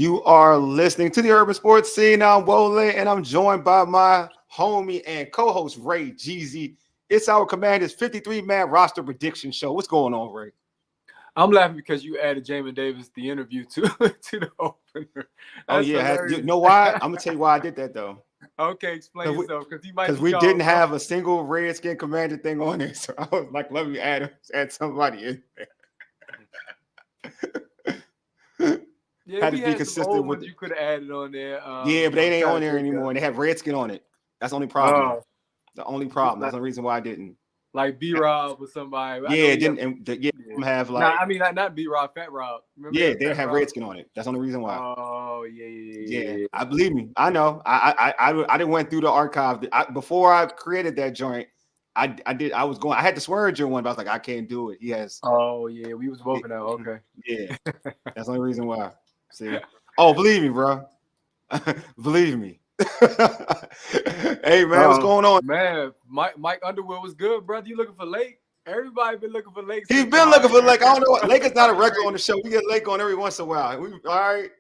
You are listening to the Urban Sports Scene. I'm Wole, and I'm joined by my homie and co-host Ray Jeezy. It's our Commanders 53-man roster prediction show. What's going on, Ray? I'm laughing because you added Jamin Davis the interview to the opener. That's you know why? I'm gonna tell you why I did that though. Okay, explain yourself because we didn't have a single Redskin Commander thing on there, so I was like, let me add somebody in there. Yeah, had to be consistent with you could have added on there. Yeah, but they ain't on there anymore. They have Redskin on it. That's the only problem. The only problem. That's the reason why I didn't. Like B-Rob or somebody. Yeah, have like. I mean, not B-Rob, Fat Rob. Remember they didn't have Redskin on it. That's the only reason why. Oh yeah. I believe me. I know. I didn't went through the archive before I created that joint. I did. I had to swear your one, but I was like, I can't do it. He has. Oh yeah, we was voting out. Okay. Yeah, that's the only reason why. See. Oh, believe me, bro. Believe me. Hey man, what's going on? Man, Mike Underwood was good, brother. You looking for Lake? Everybody been looking for Lake. He's been looking for Lake. I don't know. Lake is not a regular on the show. We get Lake on every once in a while. All right.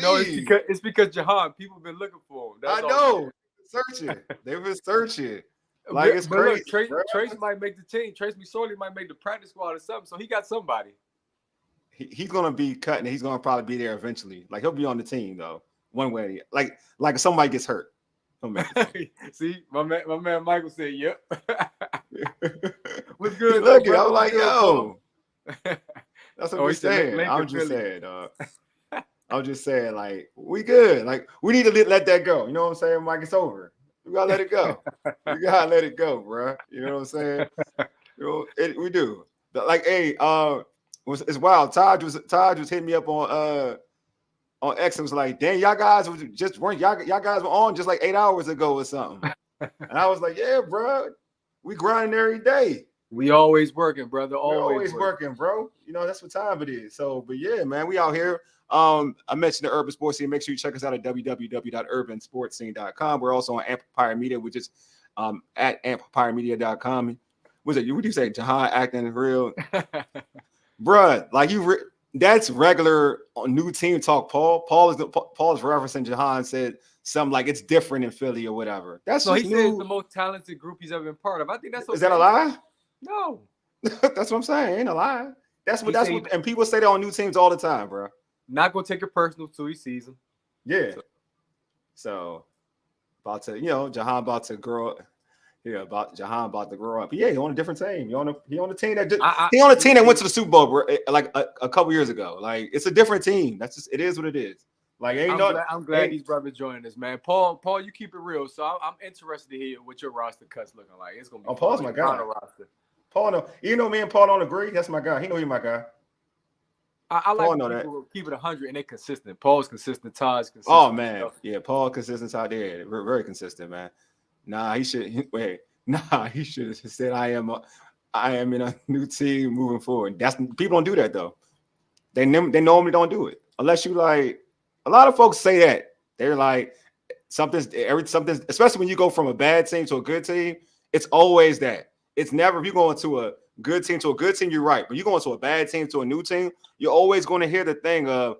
No, it's because Jahan. People been looking for him. I know. Searching. They've been searching. Like it's crazy. Look, Trace might make the team. Trace McSorley might make the practice squad or something. So he got somebody. He's gonna be cutting. He's gonna probably be there eventually. Like he'll be on the team though. One way. Like if somebody gets hurt. See, my man Michael said, "Yep." What's good? Look, I was like, "Yo." That's what we're saying. I'm just saying, dog. I'm just saying, like, we good. Like, we need to let that go. You know what I'm saying? Mike, it's over. We gotta let it go. We gotta let it go, bro. You know what I'm saying? We do. Like, hey, it's wild. Taj was hitting me up on X and was like, "Damn, y'all guys were on just like 8 hours ago or something." And I was like, "Yeah, bro, we grinding every day. We always working, brother. Always working, bro. You know that's what time it is." So, but yeah, man, we out here. I mentioned the Urban Sports Scene. Make sure you check us out at www.urbansportscene.com. We're also on Amplifier Media, which is at amplifiermedia.com. What do you say? Jahan acting real, bruh. Like that's regular new team talk. Paul is referencing Jahan said something like it's different in Philly or whatever. That's so just he new. said it's the most talented group he's ever been part of. I think that's okay. Is that a lie? No, that's what I'm saying. Ain't a lie. That's what and people say that on new teams all the time, bro. Not gonna take it personal till he sees him. Yeah. So about to, Jahan about to grow up. Yeah, Jahan about to grow up. Yeah, he on a different team. He on a team that went to the Super Bowl, bro, like a couple years ago. Like it's a different team. That's just it is what it is. Like I'm glad these brothers joining us, man. Paul, you keep it real. So I'm interested to hear what your roster cuts looking like. It's gonna be Paul's my guy. Paul, no, me and Paul don't agree. That's my guy. He know he's my guy. I like people keep it 100 and they're consistent. Paul's consistent. Todd's consistent. Oh man, yeah, Paul consistent out there. We're very consistent, man. Nah, he should wait. Nah, he should have said I am in a new team moving forward. That's people don't do that though. They normally don't do it unless you like. A lot of folks say that they're like something's, especially when you go from a bad team to a good team. It's always that. It's never if you go into a good team to a good team. You're right, but you go into a bad team to a new team. You're always going to hear the thing of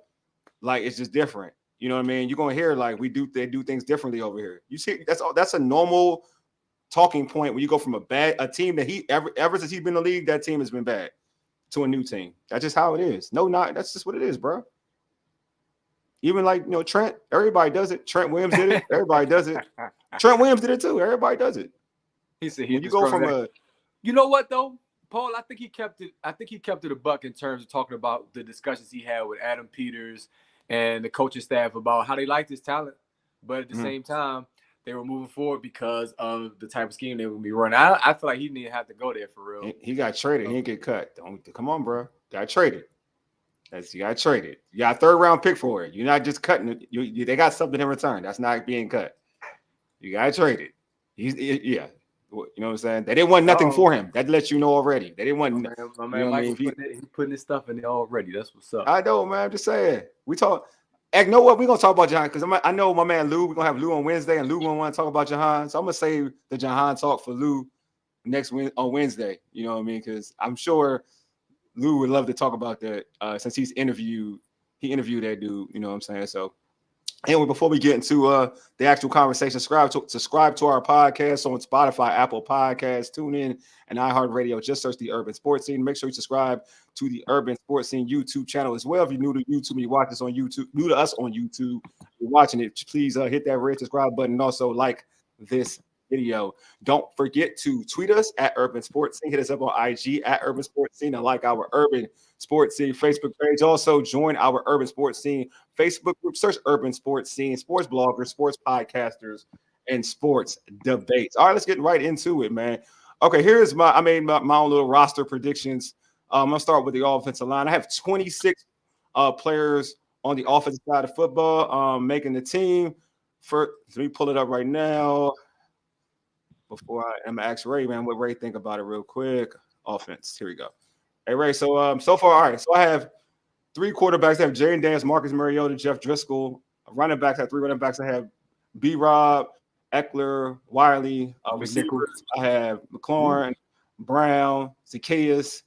like it's just different. You know what I mean? You're going to hear like they do things differently over here. You see, that's a normal talking point when you go from a team that ever since he's been in the league, that team has been bad to a new team. That's just how it is. That's just what it is, bro. Even like Trent, everybody does it. Trent Williams did it. Everybody does it. Trent Williams did it too. Everybody does it. He said you go from a. You know what though, Paul? I think he kept it a buck in terms of talking about the discussions he had with Adam Peters and the coaching staff about how they liked his talent, but at the same time they were moving forward because of the type of scheme they would be running. I feel like he didn't have to go there for real. He got traded. He didn't get cut. Come on, bro. Got traded. You got traded. You got a third-round pick for it. You're not just cutting it. They got something in return. That's not being cut. You got traded. Yeah. You know what I'm saying? They didn't want nothing for him. That lets you know already. They didn't want. My man Michael he's putting his stuff in there already. That's what's up. I know, man. I'm just saying. We talk. You know what? We're gonna talk about Jahan because I know my man Lou. We're gonna have Lou on Wednesday, and Lou gonna want to talk about Jahan. So I'm gonna save the Jahan talk for Lou on Wednesday. You know what I mean? Because I'm sure Lou would love to talk about that since he's interviewed he interviewed that dude. You know what I'm saying? So anyway, before we get into the actual conversation, subscribe to our podcast on Spotify, Apple Podcasts, TuneIn, and iHeartRadio. Just search the Urban Sports Scene. Make sure you subscribe to the Urban Sports Scene YouTube channel as well. If you're new to YouTube, you watch us on YouTube, new to us on YouTube, you're watching it, please hit that red subscribe button and also like this video. Don't forget to tweet us at Urban Sports Scene. Hit us up on IG at Urban Sports Scene and like our Urban Sports Scene Facebook page. Also join our Urban Sports Scene Facebook group. Search Urban Sports Scene, sports bloggers, sports podcasters, and sports debates. All right, let's get right into it, man. Okay, here's I made my own little roster predictions. I'm gonna start with the offensive line. I have 26 players on the offensive side of football making the team. Let me pull it up right now. Before I'm gonna ask Ray, man, what Ray think about it real quick. Offense. Here we go. Hey Ray, so far, all right. So I have 3 quarterbacks. I have Jaden Daniels, Marcus Mariota, Jeff Driscoll. Running backs, I have 3 running backs. I have B-Rob, Eckler, Wiley. Receivers, I have McLaurin, Brown, Zacchaeus,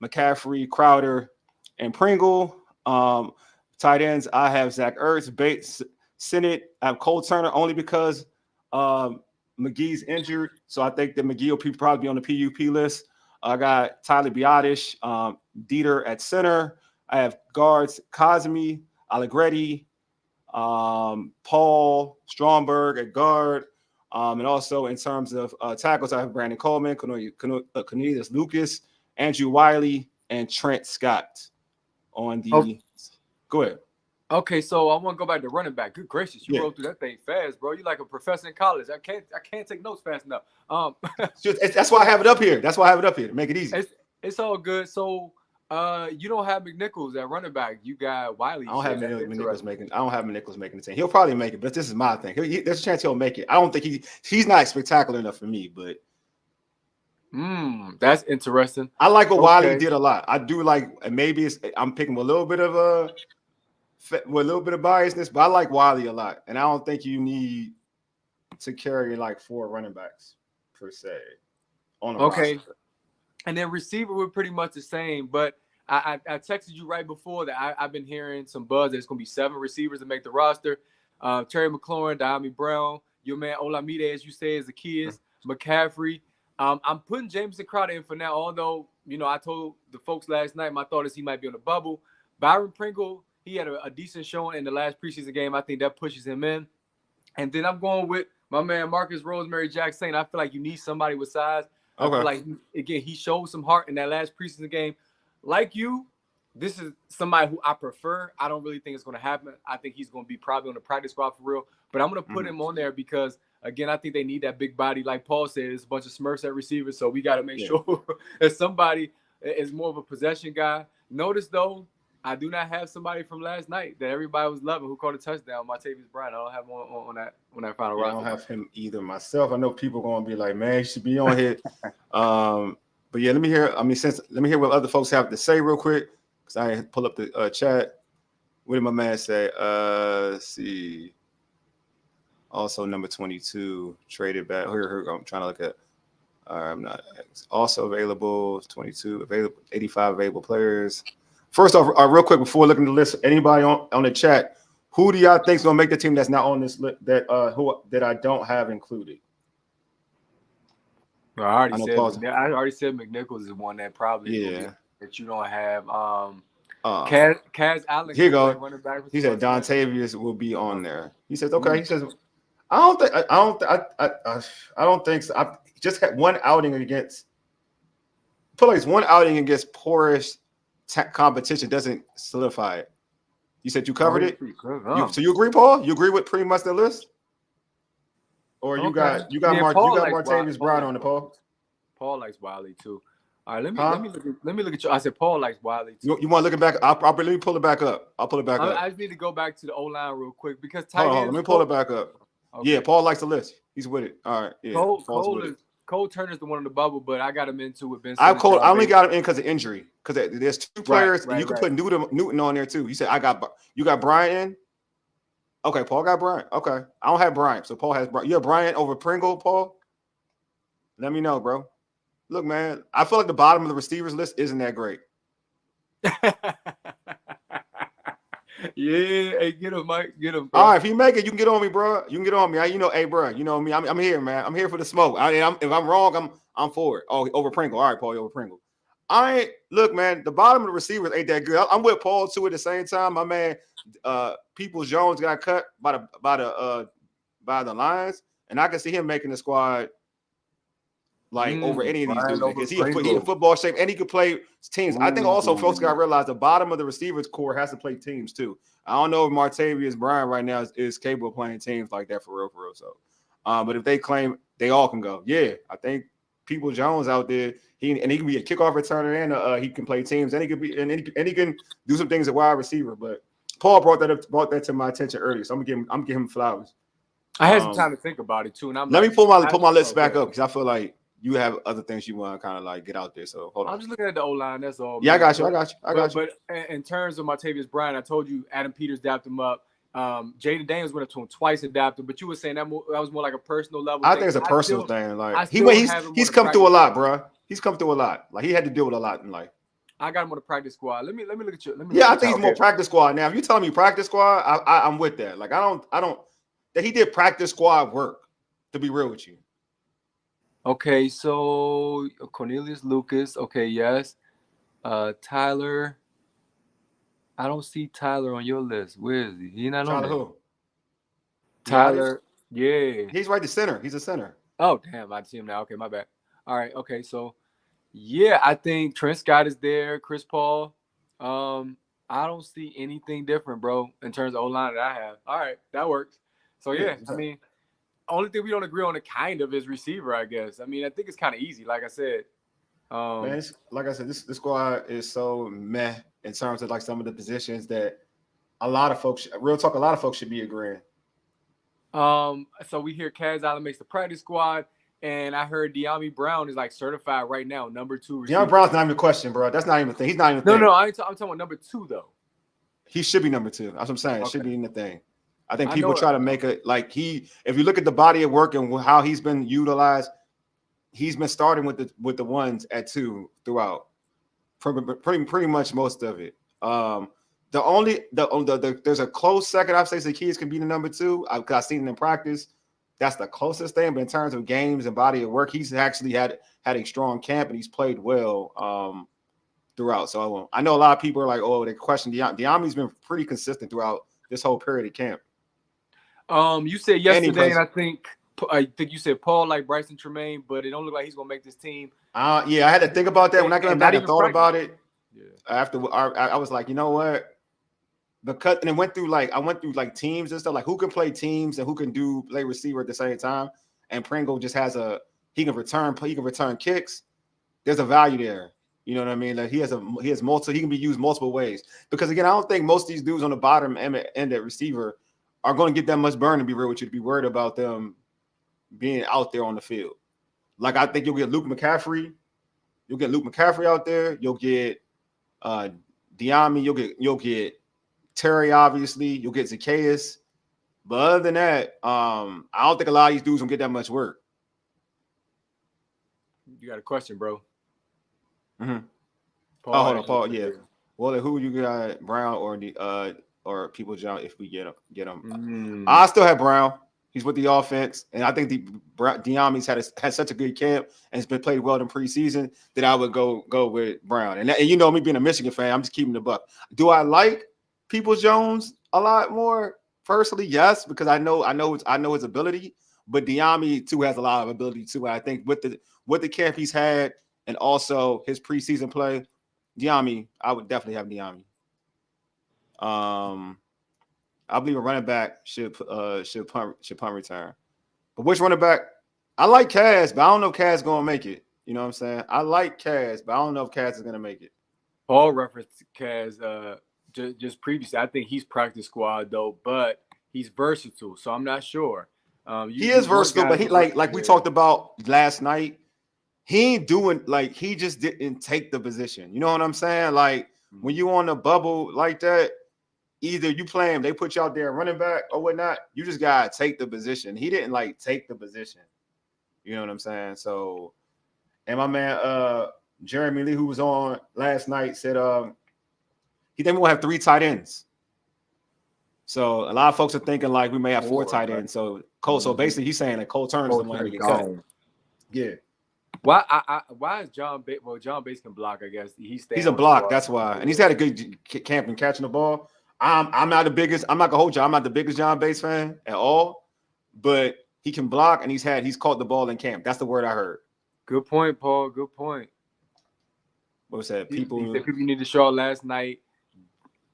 McCaffrey, Crowder, and Pringle. Tight ends, I have Zach Ertz, Bates, Sennett. I have Cole Turner only because McGee's injured, so I think that McGee will probably be on the PUP list. I got Tyler Biotish, Dieter at center. I have guards Cosme, Allegretti, Paul Stromberg at guard. And also in terms of tackles, I have Brandon Coleman, Cornelius Lucas, Andrew Wiley, and Trent Scott on the Go ahead. Okay, so I want to go back to running back. Good gracious, you rolled through that thing fast, bro. You like a professor in college. I can't take notes fast enough. That's why I have it up here. That's why I have it up here to make it easy. It's all good. So you don't have McNichols at running back. You got Wiley. I don't have McNichols making the team. He'll probably make it, but this is my thing. There's a chance he'll make it. I don't think he's not spectacular enough for me, but that's interesting. I like what Wiley did a lot. I do like, and maybe I'm picking with a little bit of biasness, but I like Wiley a lot, and I don't think you need to carry like 4 running backs per se on a roster. And then receiver were pretty much the same, but I texted you right before that I've been hearing some buzz that it's going to be 7 receivers to make the roster. Terry McLaurin, Diami Brown, your man Olamide, as you say, is the key is McCaffrey. I'm putting Jameson Crowder in for now, although, I told the folks last night my thought is he might be on the bubble. Byron Pringle, he had a decent showing in the last preseason game. I think that pushes him in. And then I'm going with my man Marcus Rosemary Jackson. I feel like you need somebody with size. I feel like, again, he showed some heart in that last preseason game. Like you, this is somebody who I prefer. I don't really think it's going to happen. I think he's going to be probably on the practice squad for real. But I'm going to put him on there because, again, I think they need that big body. Like Paul said, there's a bunch of Smurfs at receivers, so we got to make sure that somebody is more of a possession guy. Notice, though, I do not have somebody from last night that everybody was loving who caught a touchdown, Martavis Bryant. I don't have him on that final roster. I don't have him either myself. I know people are going to be like, man, he should be on here. But yeah, let me hear what other folks have to say real quick because I pull up the chat. What did my man say? Let's see. Also, number 22 traded back. Here I'm trying to look at. I'm not also available. 22 available. 85 available players. First off, real quick before looking at the list, anybody on the chat, who do y'all think is gonna make the team that's not on this list that I don't have included? I already said McNichols is one that probably that you don't have. Kaz Allen. Here you go. He said Dontavius will be on there. He says okay. He says I don't think so. I just had one outing against. One outing against poorish competition doesn't solidify it. You said you covered it. So you agree, Paul? You agree with pretty much the list, or you got Martavis Bryant on the Paul. Paul likes Wiley too. All right, let me look at you. I said Paul likes Wiley too. You want to look it back? Let me pull it back up. I'll pull it back up. I just need to go back to the O line real quick because let me pull it back up. Okay. Yeah, Paul likes the list. He's with it. All right. Yeah, Cole Turner's the one in the bubble, but I got him into with Ben. I only got him in because of injury. Because there's 2 players, and you can put Newton on there too. You said you got Bryant in. Okay, Paul got Bryant. Okay, I don't have Bryant, so Paul has Bryant. You have Bryant over Pringle, Paul. Let me know, bro. Look, man, I feel like the bottom of the receivers list isn't that great. Yeah, hey, get him, Mike. Get him, bro. All right, if you make it, you can get on me, bro. You can get on me. Hey, bro, you know me. I'm here, man. I'm here for the smoke. If I'm wrong, I'm for it. Oh, over Pringle. All right, Paul, over Pringle. Look, man. The bottom of the receivers ain't that good. I'm with Paul too. At the same time, my man, Peoples Jones got cut by the Lions, and I can see him making the squad like over any of these Brian dudes over because he in Pringle. football shape and he could play teams. I think also folks got to Ooh. realize the bottom of the receivers core has to play teams too. I don't know if Martavius Bryant right now is capable of playing teams like that for real. So, but if they claim they all can go, yeah, I think People Jones out there, he can be a kickoff returner and he can play teams and he could be and he can do some things at wide receiver. But Paul brought that to my attention earlier, so I'm gonna give him flowers. I had some time to think about it too, and I'm let like, me pull my list back okay. up because I feel like you have other things you want to kind of like get out there. So hold on. I'm just looking at the O-line. That's all. Yeah, Man. I got you. But in terms of Martavius Bryant, I told you Adam Peters dapped him up. Jaden Daniels went up to him twice and dapped him. But you were saying that was more like a personal level. I thing. think it's a personal thing. Like he's come through a lot, bro. He's come through a lot. Like he had to deal with a lot in life. I got him on the practice squad. Let me look at you. I think he's more practice squad now. If you telling me practice squad, I'm with that. Like I don't that he did practice squad work. To be real with you. Okay, so Cornelius Lucas. Okay, yes. Tyler. I don't see Tyler on your list. Where is he? He not on there. Who? Tyler. Yeah. He's right to center. He's a center. Oh, damn. I see him now. Okay, my bad. All right. Okay, so yeah, I think Trent Scott is there. Chris Paul. I don't see anything different, bro, in terms of O-line that I have. All right, that works. So yeah, I mean, only thing we don't agree on kind of is receiver, I guess. I mean, I think it's kind of easy, like I said. Man, like I said, this squad is so meh in terms of like some of the positions that a lot of folks should be agreeing. So we hear Kaz Allen makes the practice squad, and I heard De'Ami Brown is like certified right now, number 2 receiver. De'Ami Brown's not even a question, bro. That's not even a thing. He's not even a thing. No, I'm talking about number 2 though. He should be number 2. That's what I'm saying. It should be in the thing. I think people try to make it like if you look at the body of work and how he's been utilized, he's been starting with the ones at 2 throughout, pretty much most of it. There's a close second. I'd say Zacchaeus can be the number 2. I've seen him in practice. That's the closest thing. But in terms of games and body of work, he's actually had a strong camp and he's played well throughout. So I know a lot of people are like, oh, they question De'Ami's been pretty consistent throughout this whole period of camp. You said yesterday, and I think you said Paul like Bryson Tremaine, but it don't look like he's gonna make this team. Yeah, I had to think about that when I came back and thought about it. Yeah. After I was like, you know what? Because and I went through teams and stuff, like who can play teams and who can play receiver at the same time. And Pringle just he can return kicks. There's a value there. You know what I mean? Like he has multiple. He can be used multiple ways. Because again, I don't think most of these dudes on the bottom end at receiver are going to get that much burn to be real with you, to be worried about them being out there on the field. Like I think you'll get Luke McCaffrey. You'll get Luke McCaffrey out there. You'll get De'Ami. You'll get Terry, obviously. You'll get Zacchaeus. But other than that, I don't think a lot of these dudes will get that much work. You got a question, bro? Mm-hmm. Paul, hold on, Paul. Yeah. Well, who you got, Brown or People Jones? If we get them, I still have Brown. He's with the offense, and I think De'Ami's had such a good camp and has been played well in preseason that I would go with Brown. And you know me being a Michigan fan, I'm just keeping the buck. Do I like People Jones a lot more personally? Yes, because I know his ability, but De'Ami too has a lot of ability too. And I think with the camp he's had and also his preseason play, De'Ami, I would definitely have De'Ami. I believe a running back should punt return. But which running back? I like Kaz, but I don't know if Kaz is going to make it. You know what I'm saying? I like Kaz, but I don't know if Kaz is going to make it. Paul referenced Kaz just previously. I think he's practice squad though, but he's versatile, so I'm not sure. He is versatile, but he like we talked about last night. He ain't doing he just didn't take the position. You know what I'm saying? Like when you on the bubble like that. Either you play him, they put you out there running back or whatnot. You just gotta take the position. He didn't take the position. You know what I'm saying? So, and my man Jeremy Lee, who was on last night, said he think we'll have 3 tight ends. So a lot of folks are thinking like we may have 4 tight right? ends. So Cole. So basically, he's saying that Cole Turner's the Cole one going to Turner's get cut. gone. Yeah. Why is John Bates? Well, John Bates can block. I guess he's He's a staying with block. Squad. That's why, and he's had a good camp in catching the ball. I'm not the biggest. I'm not gonna hold you. I'm not the biggest John Bates fan at all, but he can block, and he's caught the ball in camp. That's the word I heard. Good point, Paul. Good point. What was that? He People. said people need to show up last night.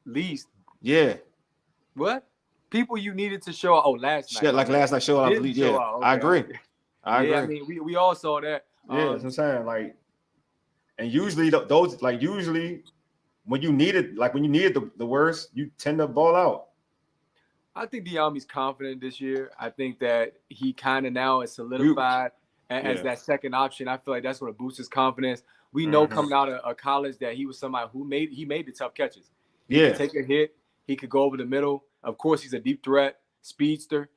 Least. Yeah. What? People you needed to show up. Oh, last night. Shit, like last night show up. Didn't show Yeah, up. Okay, I agree. okay. I agree. I mean, we all saw that. Yeah, that's what I'm saying. Like, and usually those like usually when you needed the worst, you tend to ball out. I think Diami's confident this year. I think that he kind of now is solidified as that second option. I feel like that's going to boost his confidence. We know coming out of college that he was somebody who made the tough catches. He could take a hit. He could go over the middle. Of course, he's a deep threat, speedster.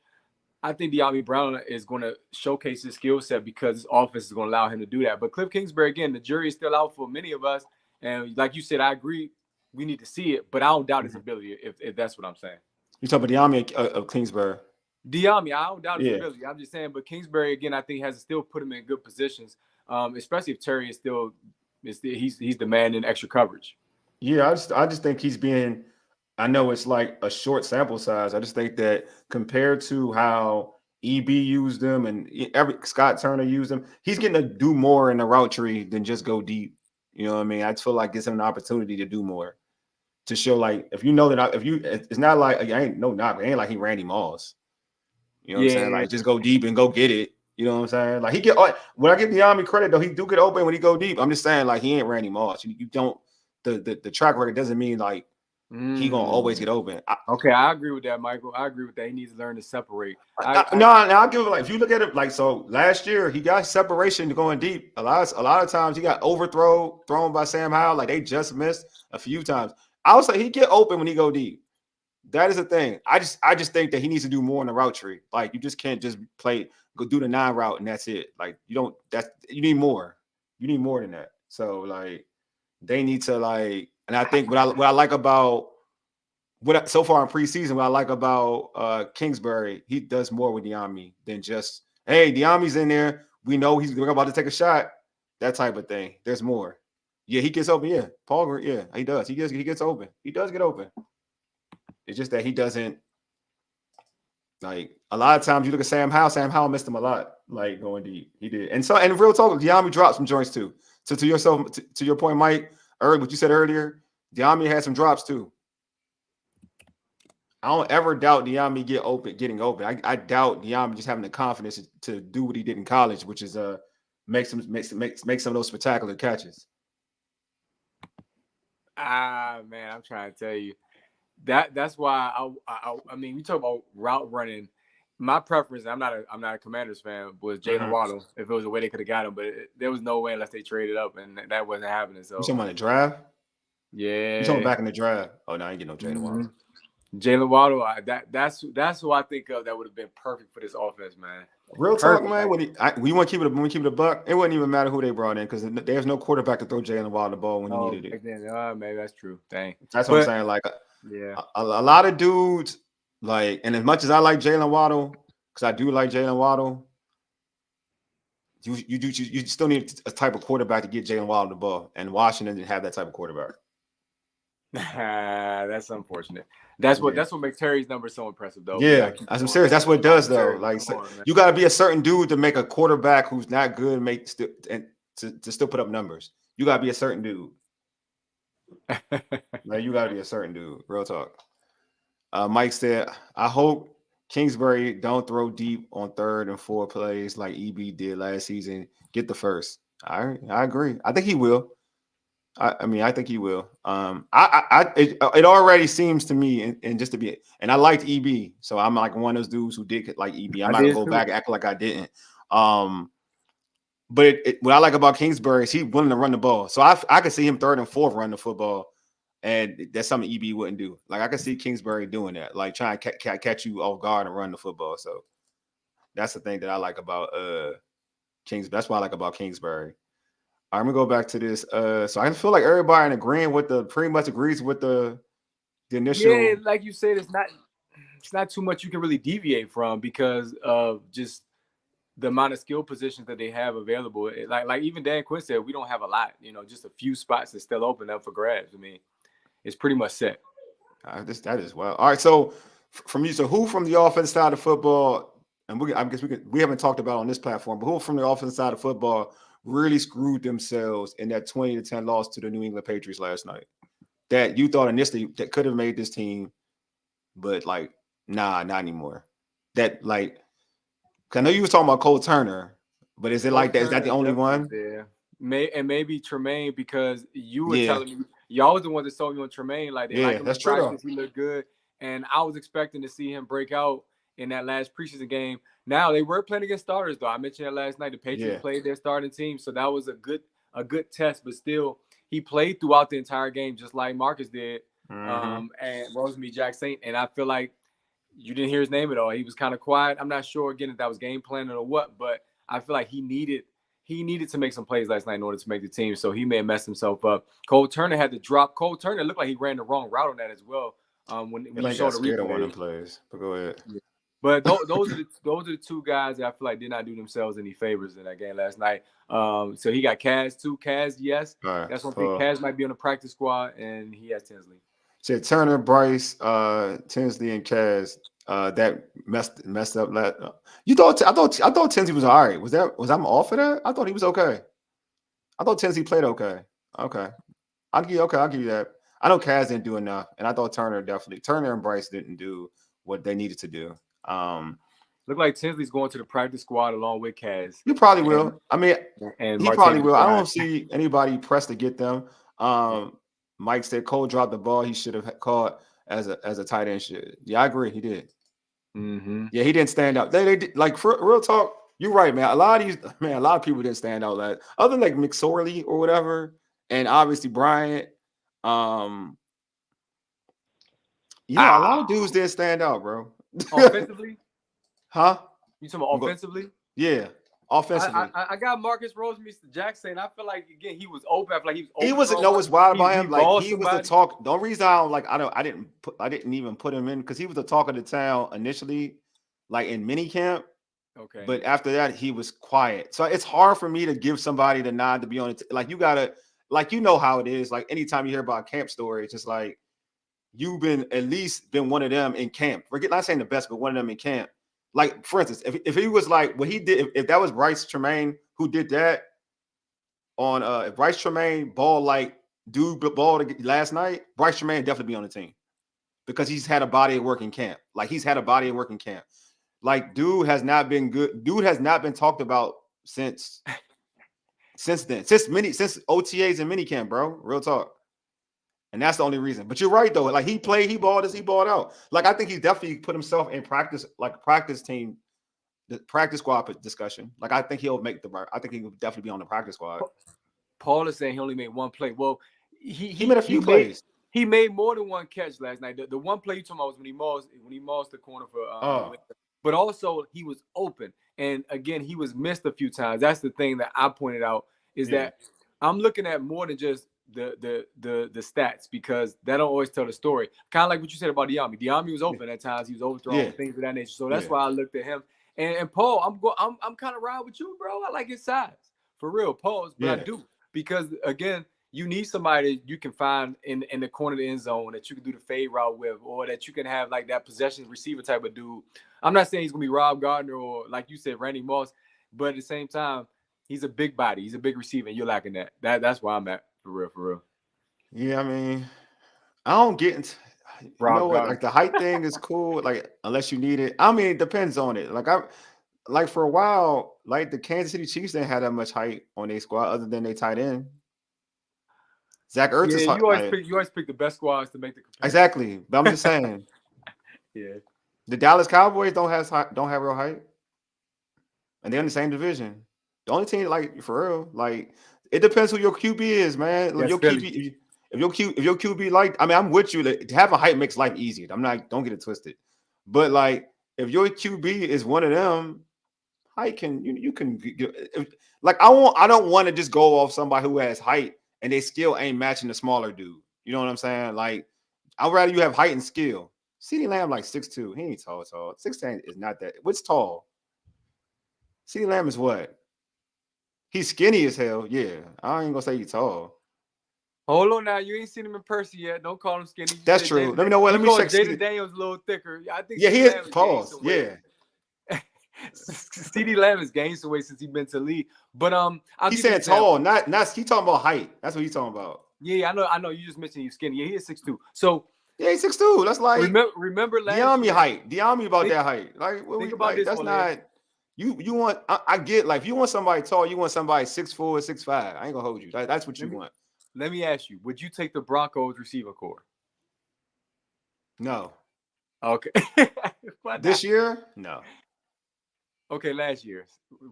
I think Diami Brown is going to showcase his skill set because his offense is going to allow him to do that. But Cliff Kingsbury, again, the jury is still out for many of us. And like you said, I agree. We need to see it, but I don't doubt his ability if that's what I'm saying. You talking about Diami of Kingsbury? Diami, I don't doubt his ability. I'm just saying, but Kingsbury, again, I think has to still put him in good positions, especially if Terry is he's demanding extra coverage. Yeah, I just think he's being. I know it's like a short sample size. I just think that compared to how EB used them and Scott Turner used them, he's getting to do more in the route tree than just go deep. You know what I mean? I just feel like it's him an opportunity to do more, to show like if you know that it's not like I ain't no knock. It ain't like he Randy Moss. You know what I'm saying? Like just go deep and go get it. You know what I'm saying? Like when I give Diami credit though, he do get open when he go deep. I'm just saying like he ain't Randy Moss. You don't the track record doesn't mean like he gonna always get open. Okay, I agree with that, Michael. I agree with that. He needs to learn to separate. I'll give it like if you look at it like so. Last year he got separation going deep. A lot of times he got thrown by Sam Howell. Like they just missed a few times. I would say he get open when he go deep. That is the thing. I just think that he needs to do more in the route tree. Like you just can't just go do the 9 route and that's it. Like you need more. You need more than that. So like they need to like. And I think what I like about so far in preseason, what I like about Kingsbury, he does more with Diami than just, hey, Diami's in there. We know he's about to take a shot. That type of thing. There's more. Yeah, he gets open. Yeah, Paul. Yeah, he does. He gets open. He does get open. It's just that he doesn't like a lot of times. You look at Sam Howell. Sam Howell missed him a lot, like going deep. He did, and real talk, Diami dropped some joints too. So to your point, Mike. What you said earlier, Diami had some drops too. I don't ever doubt Diami getting open. I doubt Diami just having the confidence to do what he did in college, which is make some of those spectacular catches. Man, I'm trying to tell you that's why I mean, we talk about route running. My preference, I'm not a Commanders fan, was Jalen Waddle. If it was a way they could have got him, but there was no way unless they traded up, and that wasn't happening. So you talking about the draft? Yeah, you talking back in the draft? Oh no, I ain't getting no Jalen Waddle. Jalen Waddle, that's who I think of that would have been perfect for this offense, man. Real talk, man. We want to keep it a buck. It wouldn't even matter who they brought in because there's no quarterback to throw Jalen Waddle the ball when you needed it. Maybe that's true. Dang, that's what I'm saying. Like, a lot of dudes like, and as much as I like Jalen Waddle, because I do like Jalen Waddle, you still need a type of quarterback to get Jalen Waddle the ball, and Washington didn't have that type of quarterback. That's unfortunate. That's what makes Terry's number so impressive, though. Yeah, I'm serious. That's what it does, though. Like, you got to be a certain dude to make a quarterback who's not good to still put up numbers. You got to be a certain dude. Like, you got to be a certain dude. Real talk. Mike said, "I hope Kingsbury don't throw deep on 3rd and 4 plays like EB did last season. Get the first." I agree. I think he will. I think he will. It already seems to me, and just to be, and I liked EB, so I'm like one of those dudes who did like EB. I'm not gonna go back and act like I didn't. But what I like about Kingsbury is he's willing to run the ball. So I could see him 3rd and 4 run the football, and that's something EB wouldn't do. Like I could see Kingsbury doing that, like trying to catch you off guard and run the football. So that's the thing that I like about Kingsbury. That's what I like about Kingsbury. I'm gonna go back to this. So I feel like everybody in agreeing with pretty much agrees with the initial. Yeah, like you said, it's not. it's not too much you can really deviate from because of just the amount of skill positions that they have available. Like even Dan Quinn said, we don't have a lot. Just a few spots that still open up for grabs. I mean, it's pretty much set. That is well. All right, so from you, so who from the offense side of football, and I guess we haven't talked about on this platform, but who from the offense side of football really screwed themselves in that 20-10 loss to the New England Patriots last night? That you thought initially that could have made this team, but like, nah, not anymore. That like, I know you was talking about Cole Turner, but is it like that? Is that the only one? Yeah. Maybe Tremaine, because you were Yeah. telling me y'all was the ones that sold me on Tremaine. Like they Yeah, like him in that's true, practice, though. he looked good, and I was expecting to see him break out in that last preseason game. Now they were playing against starters, though. I mentioned that last night. The Patriots Yeah. played their starting team, so that was a good test. But still, he played throughout the entire game, just like Marcus did, and Rosemary Jackson. And I feel like you didn't hear his name at all. He was kind of quiet. I'm not sure again if that was game planning or what, but I feel like he needed to make some plays last night in order to make the team. So he may have messed himself up. Cole Turner had to drop. Cole Turner looked like he ran the wrong route on that as well. When you saw the scared of one of replay. them plays. But go ahead. Yeah. But those are the two guys that I feel like did not do themselves any favors in that game last night. So he got Kaz too. Kaz, yes, All that's one thing. right. Kaz might be on the practice squad, and he has Tinsley. Said Turner, Bryce, Tinsley, and Kaz. That messed up. I thought Tinsley was all right. Was I'm off of that? I thought he was okay. I thought Tinsley played okay. Okay, I'll give you that. I know Kaz didn't do enough, and I thought Turner and Bryce didn't do what they needed to do. Look like Tinsley's going to the practice squad along with Kaz. You probably will. I mean, and he probably will. I don't see anybody pressed to get them. Mike said Cole dropped the ball. He should have caught as a tight end should. Yeah, I agree. He did. Mm-hmm. Yeah, he didn't stand out. They did, like, for real talk. You're right, man. A lot of people didn't stand out. Like, other than like McSorley or whatever, and obviously Bryant. A lot of dudes didn't stand out, bro. Offensively, huh? You talking about offensively? Yeah, offensively. I got Marcus Rosemary Jackson. I feel like again he was open. I feel like he was open. He wasn't. No, what's wild about him? Like he was the talk. The only reason I didn't even put him in because he was the talk of the town initially, like in mini camp. Okay. But after that, he was quiet. So it's hard for me to give somebody the nod to be on it. Like you gotta, like you know how it is. Like anytime you hear about a camp story, it's just like you've been at least been one of them in camp. Forget not saying the best, but one of them in camp. Like for instance, if he was like what he did, if that was Bryce Tremaine who did that on if Bryce Tremaine ball like dude ball last night, Bryce Tremaine definitely be on the team because he's had a body of work in camp. Like he's had a body of work in camp. Like dude has not been good. Dude has not been talked about since then. Since OTAs and minicamp, bro. Real talk. And that's the only reason. But you're right though. Like he balled out. Like I think he definitely put himself in practice, like practice team, the practice squad discussion. Like I think he'll make I think he will definitely be on the practice squad. Paul is saying he only made one play. Well, he made a few plays. He made more than one catch last night. The one play you talking about was when he mauled the corner for but also he was open. And again, he was missed a few times. That's the thing that I pointed out is that I'm looking at more than just the stats because that don't always tell the story. Kind of like what you said about Diami. Diami was open at times. He was overthrown, things of that nature. So that's why I looked at him. And Paul, I'm kind of riding with you, bro. I like his size for real, pause. But I do because again, you need somebody you can find in the corner of the end zone that you can do the fade route with, or that you can have like that possession receiver type of dude. I'm not saying he's gonna be Rob Gardner or like you said, Randy Moss, but at the same time, he's a big body, he's a big receiver, and you're lacking that. That's where I'm at for real. Yeah, I mean, I don't get into like the height thing is cool, like unless you need it. I mean, it depends on it. Like for a while, like the Kansas City Chiefs didn't have that much height on their squad other than they tight end. Zach Ertz is you always pick the best squads to make the comparison. Exactly, but I'm just saying. The Dallas Cowboys don't have real height, and they're in the same division. The only team, like for real, like it depends who your QB is, man. Like, if your QB like, I mean, I'm with you. That having height makes life easier. Don't get it twisted. But like, if your QB is one of them, height can you can like I don't want to just go off somebody who has height and they still ain't matching the smaller dude. You know what I'm saying? Like, I'd rather you have height and skill. CeeDee Lamb like 6'2". He ain't tall. 6'10" is not that. What's tall? CeeDee Lamb is what? He's skinny as hell. Yeah, I ain't gonna say he's tall. Hold on now, you ain't seen him in person yet. Don't call him skinny. That's true. Let me know what. Let me check. Jaden Daniels a little thicker. I think. Yeah, he is. Pause. Yeah. CeeDee Lamb has gained some weight since he's been to the league. But he's saying tall, not. He talking about height. That's what he's talking about. Yeah, I know. You just mentioned he's skinny. Yeah, he is 6'2". So yeah, he's 6'2". That's like remember last Diami year, height. Diami about that height. Like what think we, about like, this. That's not. You want. I get like if you want somebody tall, you want somebody 6'4", 6'5". I ain't gonna hold you. That's what you want. Let me ask you: would you take the Broncos receiver core? No. Okay. This year? No. Okay, last year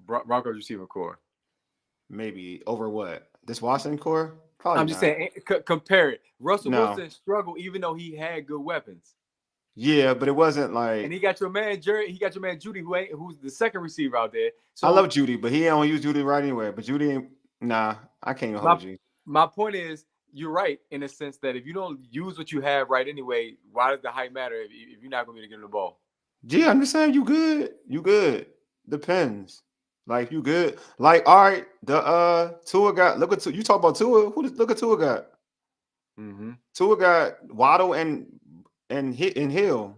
Broncos receiver core. Maybe over what? This Washington core? Probably. I'm just saying. Compare it. Russell No. Wilson struggled even though he had good weapons. Yeah, but it wasn't like. And he got your man Jerry. He got your man Judy, who's the second receiver out there. So I love Judy, but he don't use Judy right anywhere. But Judy ain't. Nah, I can't even hold you. My point is, you're right in the sense that if you don't use what you have right anyway, why does the height matter if you're not going to be able to get him the ball? Yeah, I'm just saying you good. You good. Depends. Like you good. Like all right, the Tua got. Look at you talk about Tua. Look at Tua got. Mm-hmm. Tua got Waddle and Hill.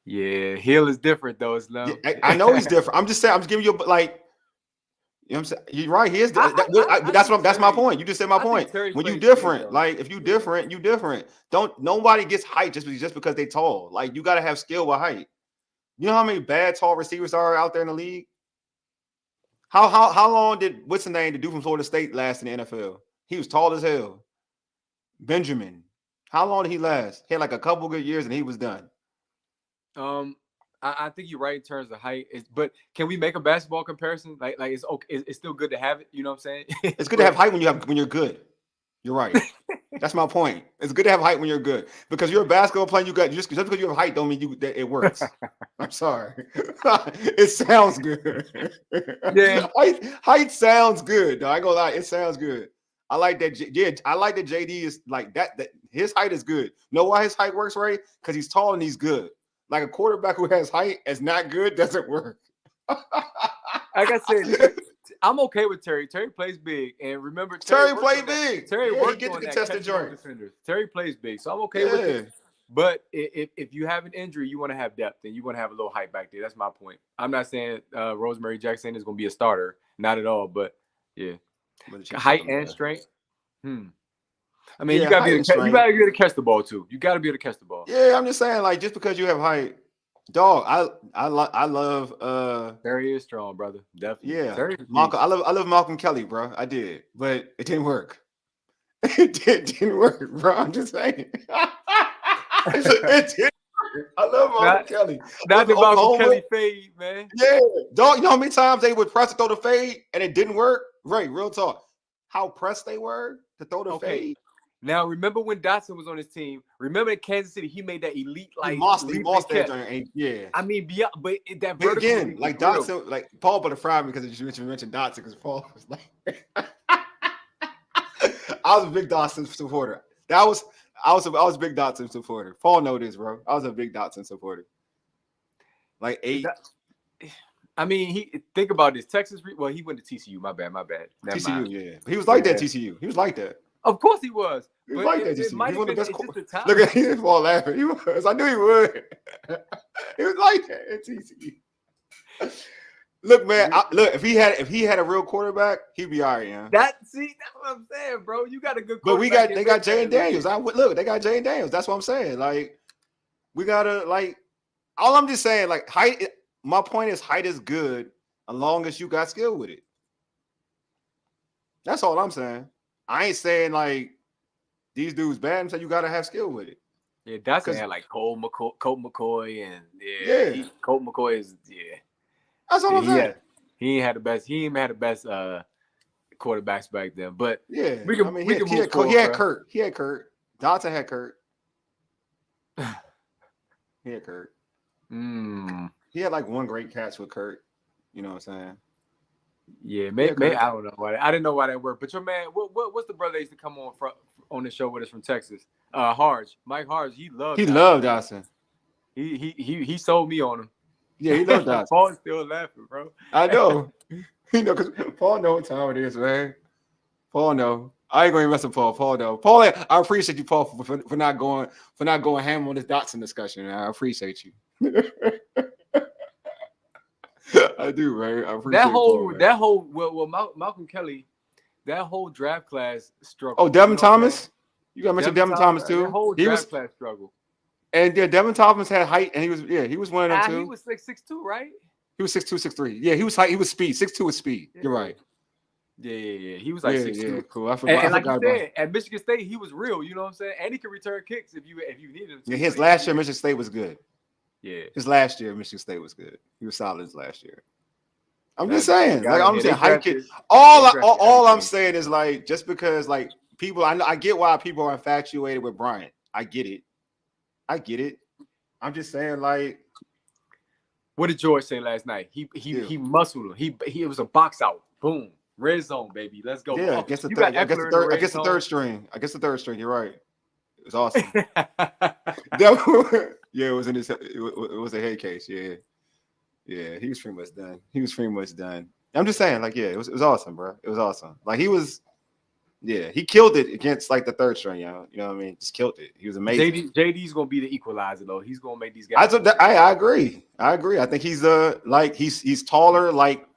Yeah, Hill is different though. Islam. Yeah, I know he's different. I'm just saying. I'm just giving you like. You know what I'm saying? You're right. He is. That's my point. You just said my point. When you different, like if you different, you different. Nobody gets height just because they tall. Like you got to have skill with height. You know how many bad tall receivers are out there in the league? How long did what's the name the dude from Florida State last in the NFL? He was tall as hell. Benjamin. How long did he last? He had like a couple good years and he was done. I think you're right in terms of height. But can we make a basketball comparison? Like it's okay. It's still good to have it. You know what I'm saying? It's good to have height when you're good. You're right. That's my point. It's good to have height when you're good because you're a basketball player. Just because you have height don't mean that it works. I'm sorry. It sounds good. Yeah, height sounds good. Though. I ain't gonna lie, it sounds good. I like that. Yeah, I like that. JD is like that. That his height is good. You know why his height works, Ray? Because he's tall and he's good. Like a quarterback who has height is not good doesn't work. Like I said, I'm okay with Terry. Terry plays big, and remember Terry played big. Terry worked on that contested joint. Defenders. Terry plays big, so I'm okay with it. But if you have an injury, you want to have depth, and you want to have a little height back there. That's my point. I'm not saying Rosemary Jackson is going to be a starter, not at all. But yeah, height and strength. I mean, you gotta be able to catch the ball too. You gotta be able to catch the ball. Yeah, I'm just saying, like, just because you have height, dog. I love. Terry is strong, brother. Definitely. Yeah, Malcolm. I love Malcolm Kelly, bro. I did, but it didn't work. It didn't work, bro. I'm just saying. It didn't. I love Malcolm Kelly. Not the Malcolm Kelly fade, man. Yeah, dog. You know how many times they would press to throw the fade and it didn't work? Right, real talk. How pressed they were to throw the fade. Now, remember when Dotson was on his team? Remember in Kansas City, he made that elite like. He lost that. Yeah. I mean, but that vertical again, like Dotson, like Paul but fry me because you mentioned Dotson because Paul was like, I was a big Dotson supporter. I was a big Dotson supporter. Paul know this, bro. I was a big Dotson supporter. Like 8. I mean, think about this. Texas. Well, he went to TCU. My bad. Never TCU, mind. Yeah. He was like that. TCU. He was like that. Of course he was. He was like that. He was one of the best. Look at him fall laughing. He was. I knew he would. He was like that at TCU. Look, man. If he had a real quarterback, he'd be all right. Yeah. That's what I'm saying, bro. You got a good quarterback. But they got Jay Daniels. They got Jay Daniels. That's what I'm saying. Like, we gotta like. All I'm just saying, like height. My point is, height is good as long as you got skill with it. That's all I'm saying. I ain't saying like these dudes bad. I'm saying you gotta have skill with it. Yeah, that's had like Colt McCoy and Colt McCoy is That's all I'm saying. He ain't had the best. He even had the best quarterbacks back then. But he had Kurt. He had Kurt. Dotson had Kurt. He had Kurt. He had like one great catch with Kurt. You know what I'm saying? Yeah, maybe I don't know why. I didn't know why that worked. But your man, what's the brother that used to come on on the show with us from Texas. Harge, Mike Harge, he loved. He Dotson. loved Dotson. He sold me on him. Yeah, he loved Dotson. Paul's still laughing, bro. I know. Because Paul know what time it is, man. Paul know. I ain't gonna mess with Paul. Paul know. Paul, I appreciate you, Paul, for not going ham on this Dotson discussion. Man. I appreciate you. I do, man. I appreciate that whole Malcolm Kelly, that whole draft class struggle. Oh, Devin Thomas. You gotta mention Devin Thomas too. That whole draft class struggle. And yeah, Devin Thomas had height, and he was one of them too. He was like 6'2", right? He was 6'2", 6'3". Yeah, he was height. He was speed. 6'2" was speed. Yeah. You're right. Yeah. He was like 6'2". Yeah, cool. I forgot. And like you said, at Michigan State, he was real. You know what I'm saying? And he could return kicks if you needed him to. Yeah, his last year, Michigan State was good. Yeah, his last year, Michigan State was good. He was solid his last year. I'm just saying, like I'm saying, hype kid. All I'm saying is like just because like people, I get why people are infatuated with Bryant. I get it. I'm just saying, like, what did George say last night? He muscled him. He was a box out. Boom, red zone, baby. Let's go. Yeah, against the third string. I guess the third string. You're right. It was awesome. Yeah, it was in his. It was a head case. Yeah, he was pretty much done. I'm just saying, like, yeah, it was awesome, bro. It was awesome. Like he was. Yeah, he killed it against like the third string, you know what I mean? Just killed it. He was amazing. JD's gonna be the equalizer though. He's gonna make these guys. I agree. I think he's he's taller, like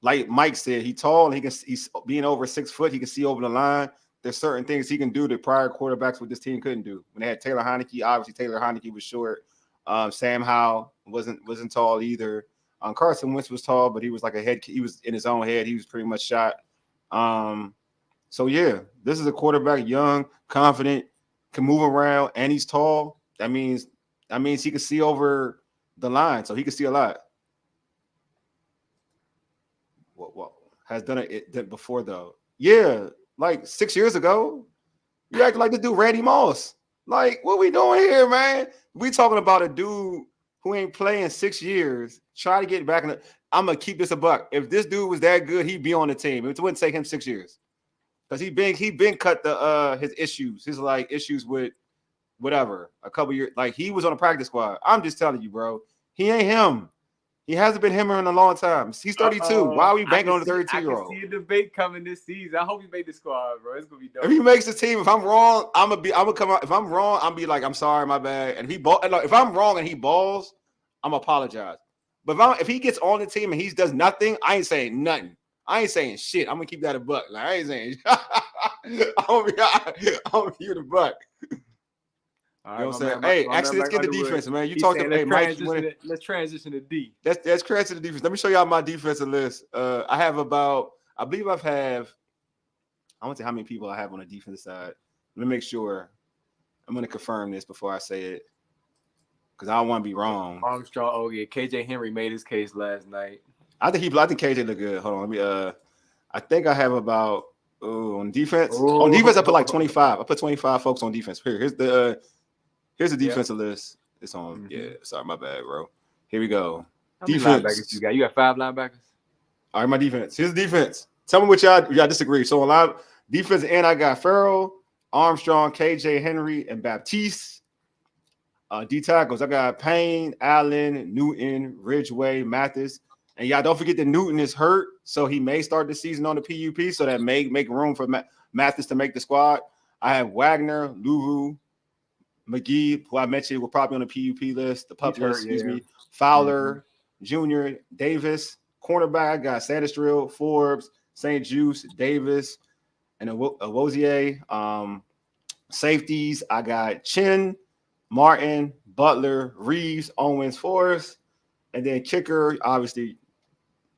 Mike said. He's tall and he's being over 6 foot. He can see over the line. There's certain things he can do that prior quarterbacks with this team couldn't do. When they had Taylor Heineke, obviously Taylor Heineke was short. Sam Howell wasn't tall either. Carson Wentz was tall, but he was like he was in his own head. He was pretty much shot. So yeah, this is a quarterback, young, confident, can move around, and he's tall. That means he can see over the line, so he can see a lot. What has done it before though? Yeah, like 6 years ago, you act like the dude Randy Moss. Like, what we doing here, man? We talking about a dude who ain't playing 6 years, try to get back in the. I'm gonna keep this a buck. If this dude was that good, he'd be on the team. It wouldn't take him 6 years. Because he been cut his issues with whatever a couple years. Like he was on a practice squad. I'm just telling you, bro. He ain't him. He hasn't been him in a long time. He's 32. Why are we banking on the 32-year-old? I can see a debate coming this season. I hope he made the squad, bro. It's gonna be dope. If he makes the team, if I'm wrong, I'm gonna come out. If I'm wrong, I'm be like, I'm sorry, my bad. And if I'm wrong and he balls, I'm apologize. But if he gets on the team and he does nothing, I ain't saying nothing. I ain't saying shit. I'm gonna keep that a buck. Like I ain't saying. I'm gonna give you the buck. All right, you know what I'm saying? Hey, actually, let's get the defense, man. You talked about Mike. Let's transition to D. Let's transition to defense. Let me show y'all my defensive list. I have I believe I want to see how many people I have on the defensive side. Let me make sure. I'm gonna confirm this before I say it because I don't want to be wrong. Armstrong. Oh yeah, KJ Henry made his case last night. I think KJ looked good. Hold on, let me. I think I have about on defense. On defense, I put like 25. I put 25 folks on defense. Here's the defensive list. It's on. Mm-hmm. Yeah, sorry, my bad, bro. Here we go. How defense. Linebackers you got? You got 5 linebackers. All right, my defense. Here's the defense. Tell me what y'all disagree. So on defense end, I got Farrell, Armstrong, KJ Henry, and Baptiste. D tackles, I got Payne, Allen, Newton, Ridgeway, Mathis. And y'all don't forget that Newton is hurt, so he may start the season on the PUP, so that may make room for Mathis to make the squad. I have Wagner, Luvu, McGee, who I mentioned were probably on the PUP list, the PUP list, excuse me. Fowler, Jr., Davis, cornerback, I got Sandestrill, Forbes, St. Juice, Davis, and Awozier. Safeties, I got Chin, Martin, Butler, Reeves, Owens, Forrest, and then kicker, obviously.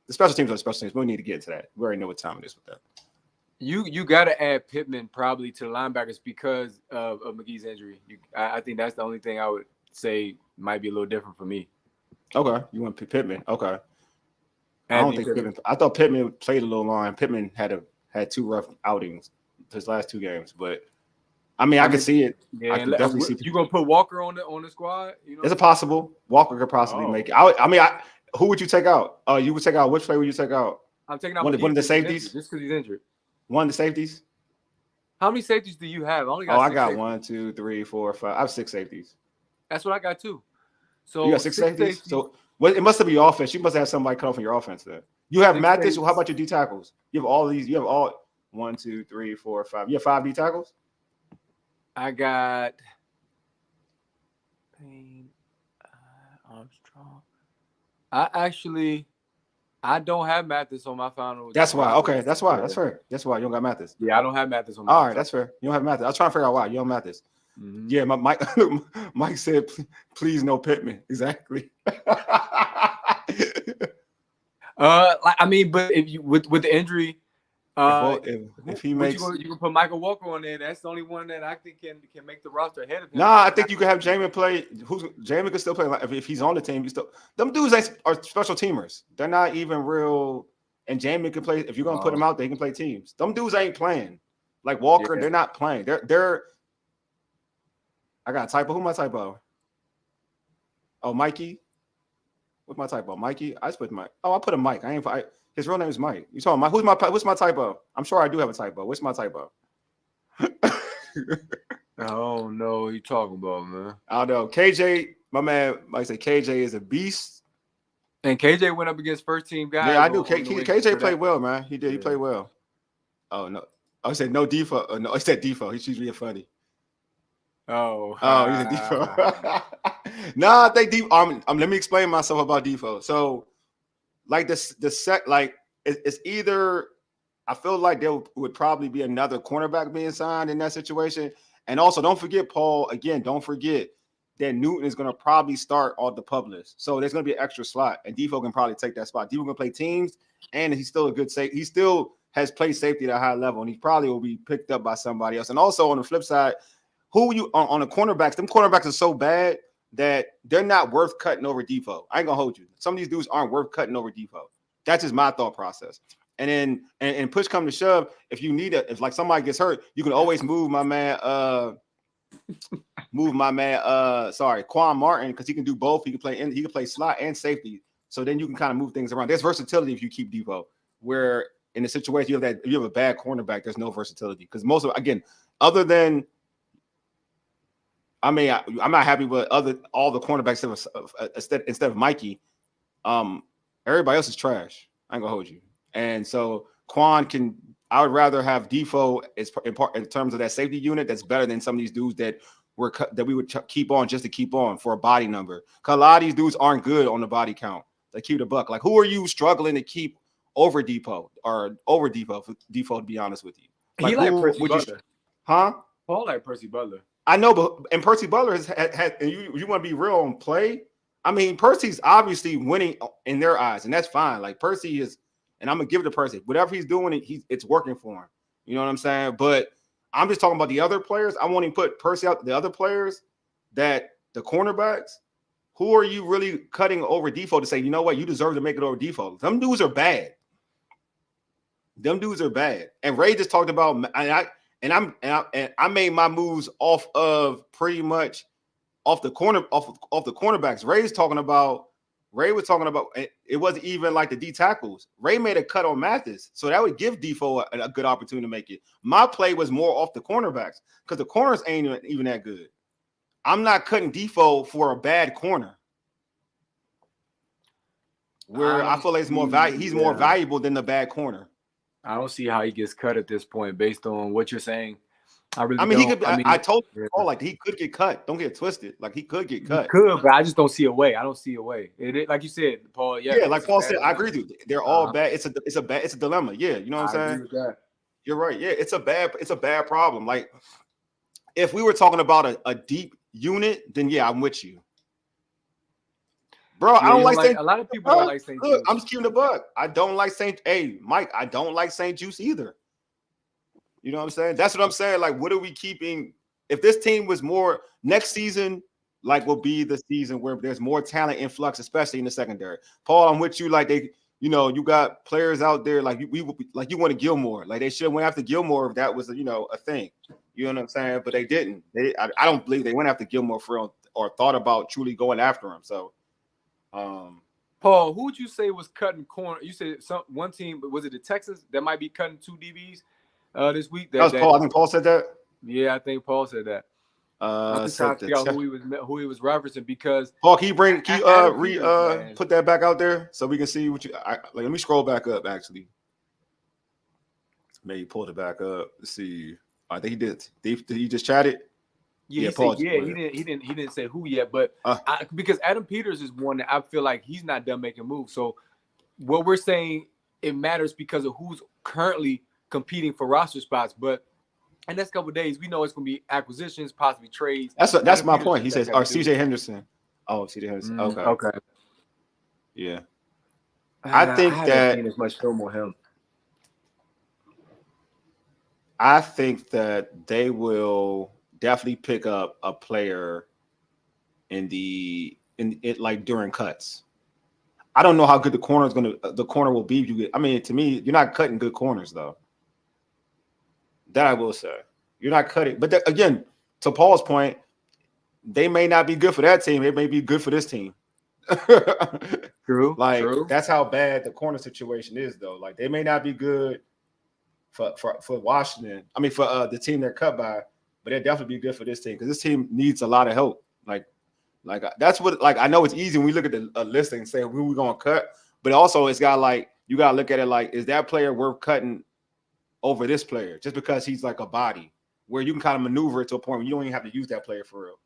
The special teams are special teams. We don't need to get into that. We already know what time it is with that. You got to add Pittman probably to the linebackers because of McGee's injury. I think that's the only thing I would say might be a little different for me. Okay, you want Pittman? Okay. I don't think Pittman. I thought Pittman played a little long. Pittman had 2 rough outings his last 2 games, but I mean, I can see it. Yeah, I can definitely see. You gonna put Walker on the squad? You know? Is it possible? Walker could possibly make it. Who would you take out? You would take out which player would you take out? I'm taking out one of the safeties. Just because he's injured. One of the safeties. How many safeties do you have? I only Oh, got I 6 got safeties. 1, 2, 3, 4, 5. I have 6 safeties. That's what I got too. You So got 6 6 safeties? safeties. So it must have been your offense. You must have somebody cut off in your offense then. You have 6 Mathis. How safeties. about your D tackles? You have all these. You have all 1, 2, 3, 4, 5. You have 5 D tackles? I got Payne, Armstrong. I don't have Mathis on my final. That's why. Roster. Okay, that's why. That's fair. That's why you don't got Mathis. Yeah, I don't have Mathis on my. All right, that's fair. You don't have Mathis. I was trying to figure out why you don't have Mathis. Mm-hmm. Yeah, Mike. Mike said, "Please no Pittman." Exactly. I mean, but if you with the injury, if he makes, you can put Michael Walker on there. That's the only one that I think can make the roster ahead of him. nah, I think you could have Jamin play. Jamin could still play. Like, if he's on the team, them dudes are special teamers. They're not even real. And Jamin can play. If you're gonna put him out there, he can play teams. Them dudes ain't playing. Like Walker, they're not playing. They're. I got a typo. Who my typo? Oh, Mikey. What's my typo? Mikey. I just put Mike. Oh, I put a Mike. His real name is Mike. You talking Mike? What's my typo? I'm sure I do have a typo. What's my typo? Oh no, you talking about, man? I don't know. KJ, my man, like I say, KJ is a beast. And KJ went up against first team guys. Yeah, I do. KJ played well, man. He did. He played well. Oh no. I said no default. No, I said default. He's being funny. Oh, he's a default. Nah, I think deep. Let me explain myself about default. So, like the set, like it's either. I feel like there would probably be another cornerback being signed in that situation, and also don't forget, Paul. Again, don't forget that Newton is going to probably start on the pub list, so there's going to be an extra slot, and Defoe can probably take that spot. Defoe can play teams, and he's still a good safety. He still has played safety at a high level, and he probably will be picked up by somebody else. And also on the flip side, who you on the cornerbacks? Them cornerbacks are so bad that they're not worth cutting over Defoe. I ain't gonna hold you. Some of these dudes aren't worth cutting over Defoe. That's just my thought process. And then and push come to shove, if you need if like somebody gets hurt, you can always move my man. Quan Martin, because he can do both. He can play slot and safety. So then you can kind of move things around. There's versatility if you keep Defoe. Where in the situation if you have a bad cornerback, there's no versatility because most of other than. I mean, I'm not happy with all the cornerbacks instead of Mikey. Everybody else is trash. I ain't gonna hold you. And so Quan I would rather have Defoe in terms of that safety unit that's better than some of these dudes that we would keep on just to keep on for a body number. Because a lot of these dudes aren't good on the body count. They keep the buck. Like, who are you struggling to keep over Defoe to be honest with you? Like, he like Percy Butler. Paul like Percy Butler. I know, and Percy Butler has had and you want to be real on play. I mean, Percy's obviously winning in their eyes, and that's fine. Like Percy is, and I'm gonna give it to Percy. Whatever he's doing, it's working for him. You know what I'm saying? But I'm just talking about the other players. I want to put Percy out. The other players, the cornerbacks, who are you really cutting over Defoe to say, you know what, you deserve to make it over Defoe? Them dudes are bad. And Ray just talked about, I made my moves off of pretty much off the cornerbacks. Ray was talking about it wasn't even like the D tackles. Ray made a cut on Mathis, so that would give Defoe a good opportunity to make it. My play was more off the cornerbacks because the corners ain't even that good. I'm not cutting Defoe for a bad corner. Where I feel like it's more value. He's more valuable than the bad corner. I don't see how he gets cut at this point based on what you're saying. I told you, like he could get cut. Don't get twisted. Like he could get cut. He could, but I just don't see a way. I don't see a way. Like you said, Paul. Yeah, like Paul said, I agree with you. They're all bad. It's a dilemma. Yeah, you know what I'm saying? Agree with that. You're right. Yeah, it's a bad problem. Like if we were talking about a deep unit, then yeah, I'm with you. Bro, I don't like a lot of people don't like St. Juice. I'm just keeping the buck. I don't like Mike, I don't like St. Juice either. You know what I'm saying? That's what I'm saying. Like, what are we keeping? If this team was more next season, like will be the season where there's more talent influx, especially in the secondary. Paul, I'm with you. Like you got players out there like you wanted Gilmore. Like they should have went after Gilmore if that was a thing. You know what I'm saying? But they didn't. I don't believe they went after Gilmore or thought about truly going after him. So Paul, who would you say was cutting corner? You said one team, was it the Texans that might be cutting 2 DBs? this week. That was Paul. I think Paul said that. Yeah, I think Paul said that. I'm just So trying to figure out who he was referencing because Paul, can you put that back out there so we can see what you let me scroll back up actually. Maybe pulled it back up. Let's see. I think he did. Did he just chat it? Yeah, Paul. He didn't say who yet, but because Adam Peters is one that I feel like he's not done making moves. So what we're saying, it matters because of who's currently competing for roster spots. But in the next couple of days, we know it's going to be acquisitions, possibly trades. That's my point. He says, CJ Henderson. Oh, CJ Henderson. Okay. Yeah. I haven't seen as much film on him. I think that they will definitely pick up a player in it like during cuts. I don't know how good the corner will be. I mean, to me, you're not cutting good corners though. That I will say. You're not cutting. But again, to Paul's point, they may not be good for that team. It may be good for this team. True. That's how bad the corner situation is though. Like they may not be good for Washington. I mean, for the team they're cut by, but they'll definitely be good for this team because this team needs a lot of help. Like that's what. Like I know it's easy when we look at the listing and say who we're gonna cut, but also it's got like you gotta look at it like is that player worth cutting over this player just because he's like a body where you can kind of maneuver it to a point where you don't even have to use that player for real.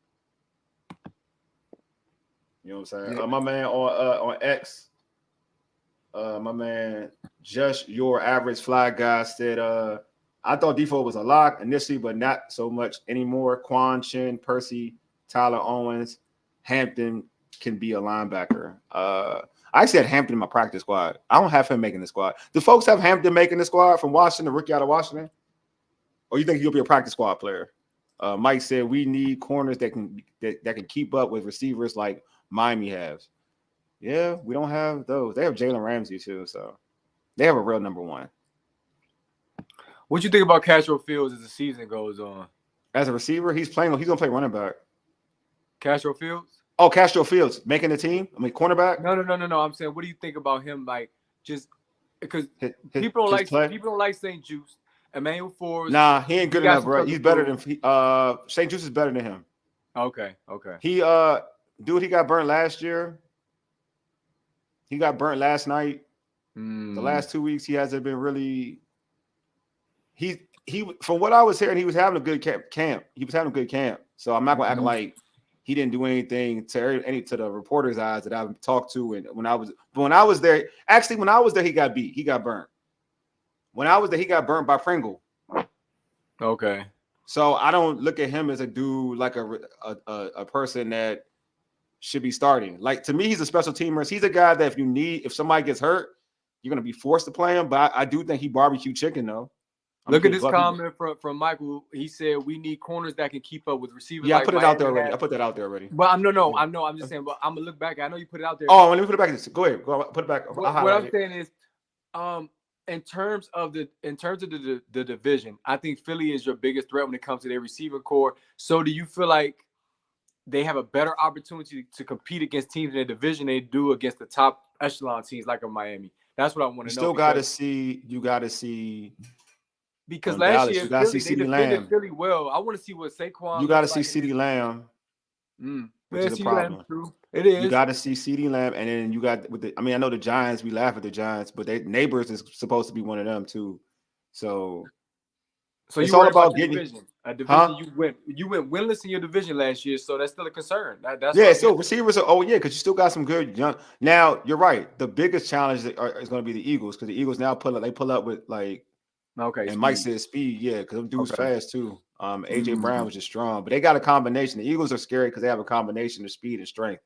You know what I'm saying? Yeah. My man on X. My man, just your average fly guy said, I thought Defoe was a lock initially, but not so much anymore. Quan Chin, Percy, Tyler Owens, Hampton can be a linebacker. I said Hampton in my practice squad. I don't have him making the squad. Do folks have Hampton making the squad from Washington, rookie out of Washington? Or you think he'll be a practice squad player? Mike said we need corners that can keep up with receivers like Miami has. Yeah, we don't have those. They have Jalen Ramsey too, so they have a real number one. What you think about Castro Fields as the season goes on? As a receiver, he's gonna play running back. Castro Fields? Oh, Castro Fields making the team? I mean, cornerback? No. I'm saying, what do you think about him? Like, just because people don't like St. Juice. Emmanuel Forbes. Nah, he ain't good enough, bro. He's better than St. Juice is better than him. Okay. He he got burnt last year. He got burnt last night. The last 2 weeks, he hasn't been really. He from what I was hearing, he was having a good camp. He was having a good camp. So I'm not gonna act like he didn't do anything to the reporters' eyes that I've talked to. And when I was there, he got beat. He got burnt. When I was there, he got burnt by Pringle. Okay. So I don't look at him as a dude like a person that should be starting. Like to me, he's a special teamer. He's a guy that if somebody gets hurt, you're gonna be forced to play him. But I do think he barbecue chicken though. Look at this comment from Michael. He said we need corners that can keep up with receivers. Yeah, I put it out there already. I put that out there already. But I know. I'm just saying. But I'm gonna look back. I know you put it out there. Oh, let me put it back. Go ahead. Put it back. What I'm saying is, in terms of the division, I think Philly is your biggest threat when it comes to their receiving core. So do you feel like they have a better opportunity to compete against teams in their division they do against the top echelon teams like a Miami? That's what I want to know. You got to see. Because last year, you got to see they defended Philly well. I want to see what Saquon. You got to see CeeDee Lamb. Which is a problem. It is. You got to see CeeDee Lamb, and then you got I know the Giants. We laugh at the Giants, but neighbors is supposed to be one of them too. So it's all about getting a division. You went winless in your division last year, so that's still a concern. So receivers are because you still got some good young. Now you're right. The biggest challenge is going to be the Eagles because the Eagles now pull up with like. Okay. And Mike said speed, because them dudes fast too. AJ Brown was just strong, but they got a combination. The Eagles are scary because they have a combination of speed and strength.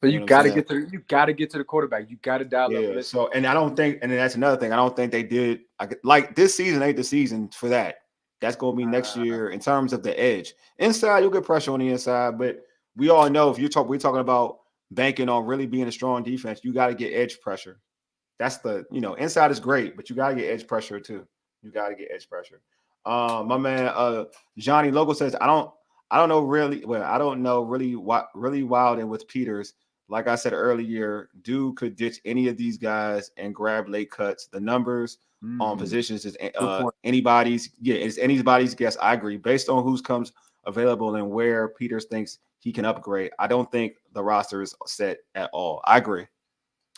So you got to get to the quarterback. You got to dial up. So, and I don't think, and then that's another thing. I don't think they did like this season ain't the season for that. That's going to be next year in terms of the edge. Inside, you'll get pressure on the inside, but we all know if we're talking about banking on really being a strong defense, you got to get edge pressure. That's inside is great, but you got to get edge pressure too. You got to get edge pressure. My man Johnny Logo says I don't know really. Well, I don't know really what really wild and with Peters like I said earlier, dude could ditch any of these guys and grab late cuts. The numbers on positions is anybody's. Yeah, it's anybody's guess. I agree. Based on who's comes available and where Peters thinks he can upgrade, I don't think the roster is set at all. I agree.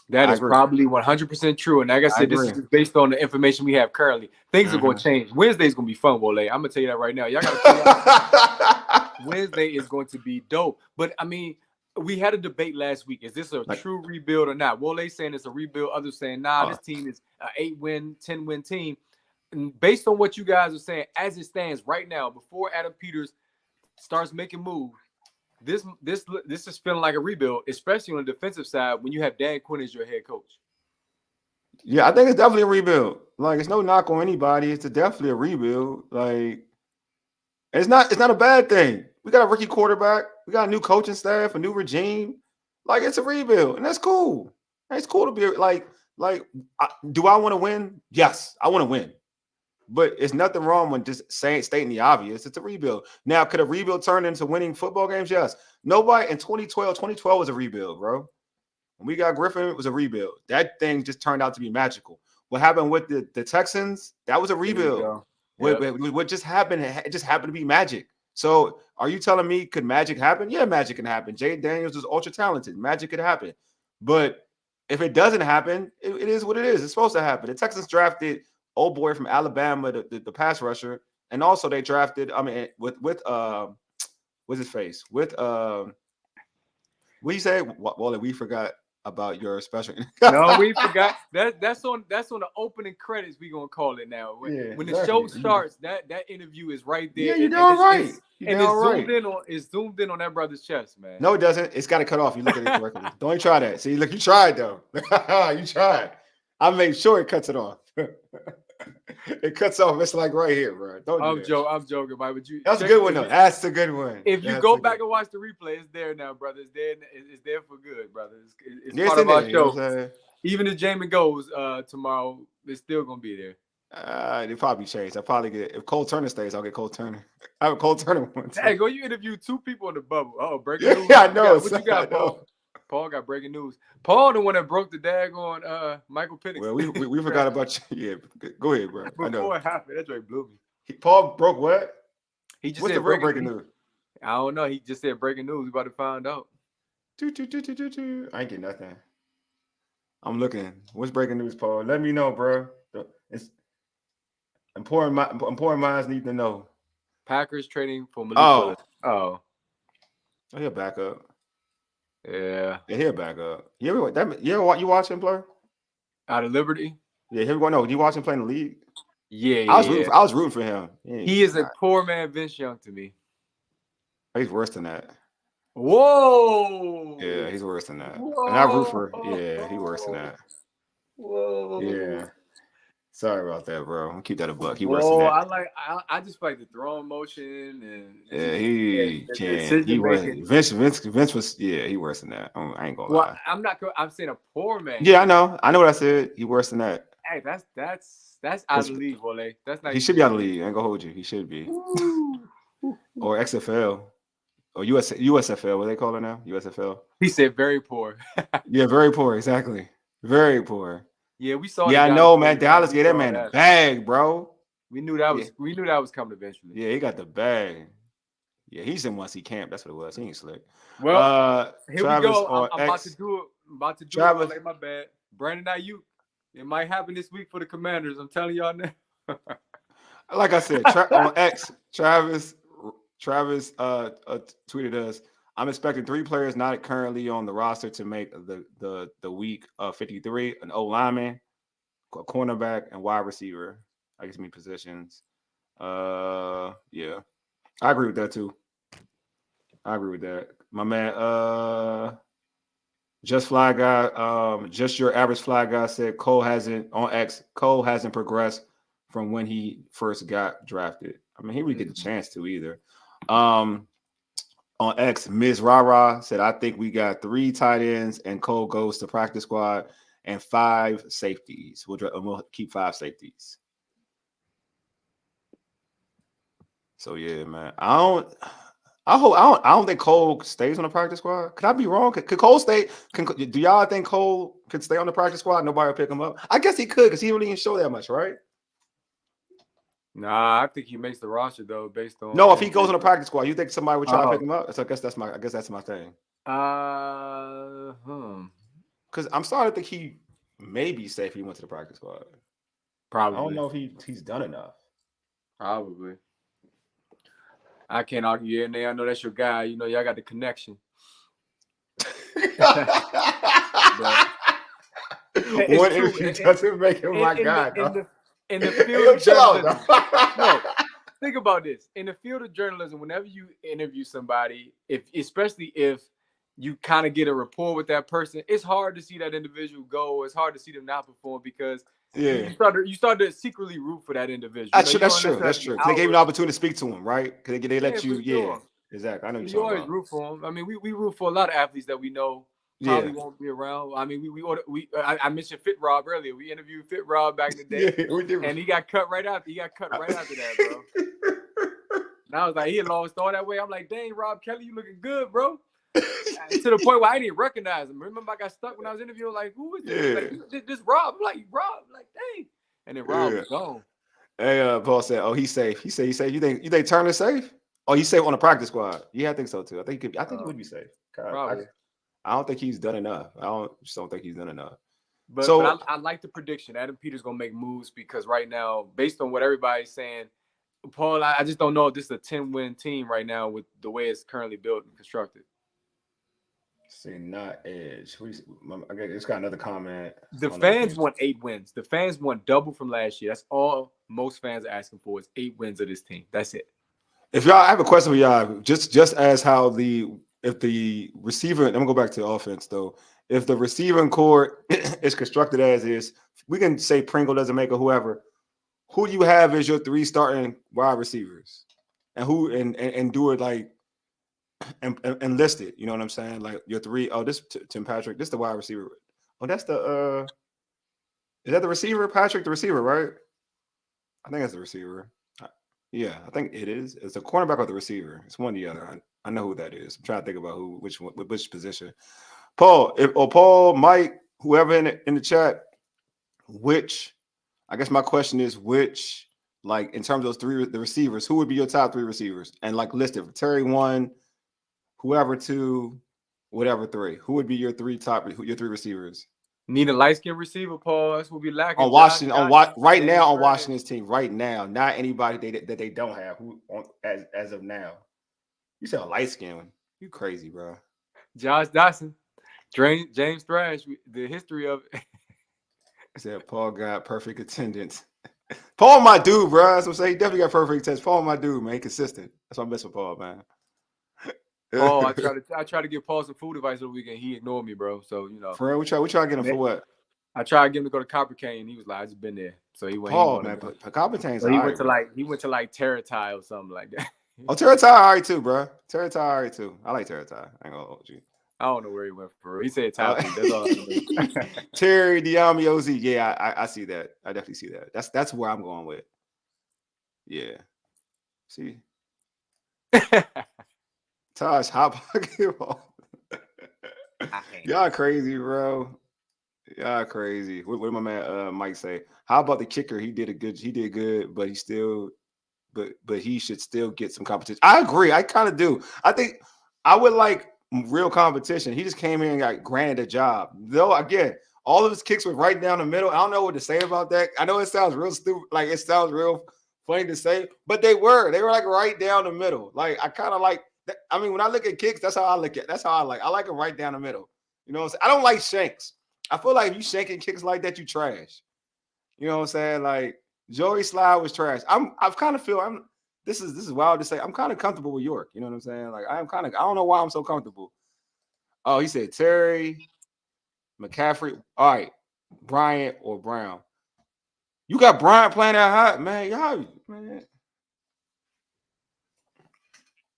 That is probably 100% true. And like I said, this is based on the information we have currently. Things are going to change. Wednesday's going to be fun, Wole. I'm going to tell you that right now. Y'all got to Wednesday is going to be dope. But, I mean, we had a debate last week. Is this a true rebuild or not? Wole saying it's a rebuild. Others saying, nah, this team is an 8-win, 10-win team. And based on what you guys are saying, as it stands right now, before Adam Peters starts making moves, this is feeling like a rebuild, especially on the defensive side when you have Dan Quinn as your head coach. Yeah, I think it's definitely a rebuild. Like, it's no knock on anybody. It's definitely a rebuild. Like, it's not a bad thing. We got a rookie quarterback. We got a new coaching staff, a new regime. Like, it's a rebuild, and that's cool. It's cool to be like. Do I want to win? Yes, I want to win. But it's nothing wrong with just stating the obvious. It's a rebuild. Now, could a rebuild turn into winning football games? Yes. Nobody in 2012 was a rebuild, bro. When we got Griffin, it was a rebuild. That thing just turned out to be magical. What happened with the Texans? That was a rebuild. What just happened? It just happened to be magic. So are you telling me could magic happen? Yeah, magic can happen. Jay Daniels is ultra talented. Magic could happen. But if it doesn't happen, it is what it is. It's supposed to happen. The Texans drafted old boy from Alabama, the pass rusher, and also they drafted. I mean, with what's his face? With what you say? Well, we forgot about your special. No, we forgot. That's on the opening credits. We gonna call it now. When the show starts, that interview is right there. Yeah, you're doing right. It's zoomed in on that brother's chest, man. No, it doesn't. It's got to cut off. You look at it correctly. Don't even try that. See, look, you tried though. You tried. I made sure it cuts it off. It cuts off. It's like right here, bro. I'm joking, Mike. But that's a good one, though. That's a good one. If you go back and watch the replay, it's there now, brother. It's there for good, brother. It's part of our show. You know, even if Jamin goes tomorrow, it's still gonna be there. They probably change. I probably get if Cole Turner stays, I'll get Cole Turner. I have a Cole Turner one. Hey, go! You interviewed 2 people in the bubble. Oh, breaking news. Yeah, I know. What you got, Paul? Paul got breaking news. Paul, the one that broke the daggone Michael Penix. Well, we forgot about you. Yeah, go ahead, bro. Before it happened, that's right, blew me. Paul broke what? He just What's said the real breaking news? I don't know. He just said breaking news. We about to find out. I ain't getting nothing. I'm looking. What's breaking news, Paul? Let me know, bro. It's important minds need to know. Packers trading for Malik. Oh, he'll back up. Yeah, he'll back up. You watch him play? Out of Liberty? Yeah, here we go. No, you watch him play in the league? Yeah, I was rooting for him. He is a poor man Vince Young to me. He's worse than that. Whoa. Yeah, he's worse than that. Whoa. And I root for he's worse than that. Whoa. Yeah. Sorry about that, bro. I'll keep that a buck. He worse than that. I just like the throwing motion and he can't. He was Vince was he worse than that. I ain't gonna lie. I'm saying a poor man. Yeah, I know what I said. He worse than that. Hey, that's out of the league, Wole. That's not. He should be out of the league. I ain't gonna hold you. He should be. Or XFL. Or USFL. What they call it now? USFL. He said very poor. Yeah, very poor. Exactly. Very poor. Yeah, we saw. Yeah, I know, man. Dallas get that man the bag, bro. We knew that was. We knew that was coming eventually. Yeah, he got the bag. Yeah, he's in once he camp. That's what it was. He ain't slick. Well, here Travis we go. I'm about to do it. Travis. My bad. Brandon Ayuk. It might happen this week for the Commanders. I'm telling y'all now. Like I said, on X, Travis tweeted us. I'm expecting 3 players not currently on the roster to make the week of 53: an O lineman, a cornerback, and wide receiver. I guess mean positions. Yeah, I agree with that too. I agree with that. My man, just fly guy, just your average fly guy said Cole hasn't progressed from when he first got drafted. I mean, he would get the chance to either. On X, Ms. Rara said, I think we got 3 tight ends and Cole goes to practice squad and 5 safeties. We'll keep 5 safeties. So yeah, man. I don't think Cole stays on the practice squad. Could I be wrong? Could Cole stay? Do y'all think Cole could stay on the practice squad? Nobody will pick him up. I guess he could because he really didn't show that much, right? Nah, I think he makes the roster though, based on. No, if he goes on the practice squad, you think somebody would try to pick Oh. him up? So I guess that's my thing. Because I'm starting to think he may be safe if he went to the practice squad. Probably. I don't know if he's done enough. Probably. I can't argue. And I know that's your guy. You know, y'all got the connection. One interview doesn't make him my guy. In the field of journalism. No, think about this. In the field of journalism, whenever you interview somebody, especially if you kind of get a rapport with that person, it's hard to see that individual go. It's hard to see them not perform because you start to secretly root for that individual. That's true. That's true. They gave you an opportunity to speak to him, right? Because they let you. Sure. Exactly. I know you always root for him. I mean, we root for a lot of athletes that we know probably won't be around. I mean, I mentioned Fit Rob earlier. We interviewed Fit Rob back in the day, and he got cut right after. He got cut right after that, bro. And I was like, he had lost all that way. I'm like, dang, Rob Kelly, you looking good, bro. To the point where I didn't recognize him. Remember, I got stuck when I was interviewing. Like, who is this? Like, this Rob. I'm like, Rob. I'm like, dang. And then Rob was gone. Hey, Paul said, "Oh, he's safe." He said, You think Turner's safe? Oh, he's safe on the practice squad. Yeah, I think so too. I think he would be safe. Probably. I don't think he's done enough. Just don't think he's done enough. But I like the prediction. Adam Peters gonna make moves because right now, based on what everybody's saying, Paul, I just don't know if this is a 10-win team right now with the way it's currently built and constructed. See, not Edge. It's got another comment. The fans want 8 wins. The fans want double from last year. That's all most fans are asking for is 8 wins of this team. That's it. If y'all, I have a question for y'all. Just as how if the receiver, I'm gonna go back to the offense though. If the receiving core is constructed as is, we can say Pringle doesn't make or whoever. Who do you have as your 3 starting wide receivers, and who and do it like and list it? You know what I'm saying? Like your 3. Oh, this Tim Patrick. This is the wide receiver. Oh, that's the is that the receiver? Patrick, the receiver, right? I think that's the receiver. Yeah, I think it is. It's the cornerback or the receiver. It's one or the other. I know who that is. I'm trying to think about which position. Paul, Mike, whoever in the chat, I guess my question is which, like in terms of those the receivers, who would be your top 3 receivers? And like listed, Terry 1, whoever 2, whatever 3. Who would be your 3 receivers? Need a light-skinned receiver, Paul. That's what we lacking. On Washington, on Washington's team, right now, not anybody that they don't have as of now. You said a light skin one. You crazy, bro. Josh Dawson, James Thrash. The history of it. Said Paul got perfect attendance. Paul, my dude, bro. That's what I'm saying. He definitely got perfect attendance. Paul, my dude, man. He consistent. That's why I mess with Paul, man. Oh, I try to give Paul some food advice over the weekend. He ignored me, bro. So For real, we try to get him for what? I tried to get him to go to Copper Cane. He was like, I just been there. So he went. Paul, man, but Copper Cane's. So he went to like Terratai or something like that. Oh, Terratai, all right too, bro. Terratai, all right too. I like Terratai. I ain't gonna hold you. I don't know where he went for real. He said Tappy. That's all I know. Terry Diamiozi. Yeah, I see that. I definitely see that. That's where I'm going with. Yeah. See. Tosh, hot pocket ball. Y'all crazy, bro. Y'all crazy. What did my man Mike say? How about the kicker? He did good, but he should still get some competition. I agree. I kind of do. I think I would like real competition. He just came in and got granted a job. Though again, all of his kicks were right down the middle. I don't know what to say about that. I know it sounds real stupid, like it sounds real funny to say, but they were like right down the middle. Like I kind of like. I mean, when I look at kicks, that's how I look at. That's how I like. I like them right down the middle. You know what I'm saying? I don't like shanks. I feel like if you shanking kicks like that, you trash. You know what I'm saying? Like Joey Slide was trash. This is wild to say. I'm kind of comfortable with York. You know what I'm saying? Like I don't know why I'm so comfortable. Oh, he said Terry, McCaffrey. All right, Bryant or Brown. You got Bryant playing that hot, man. Y'all, man.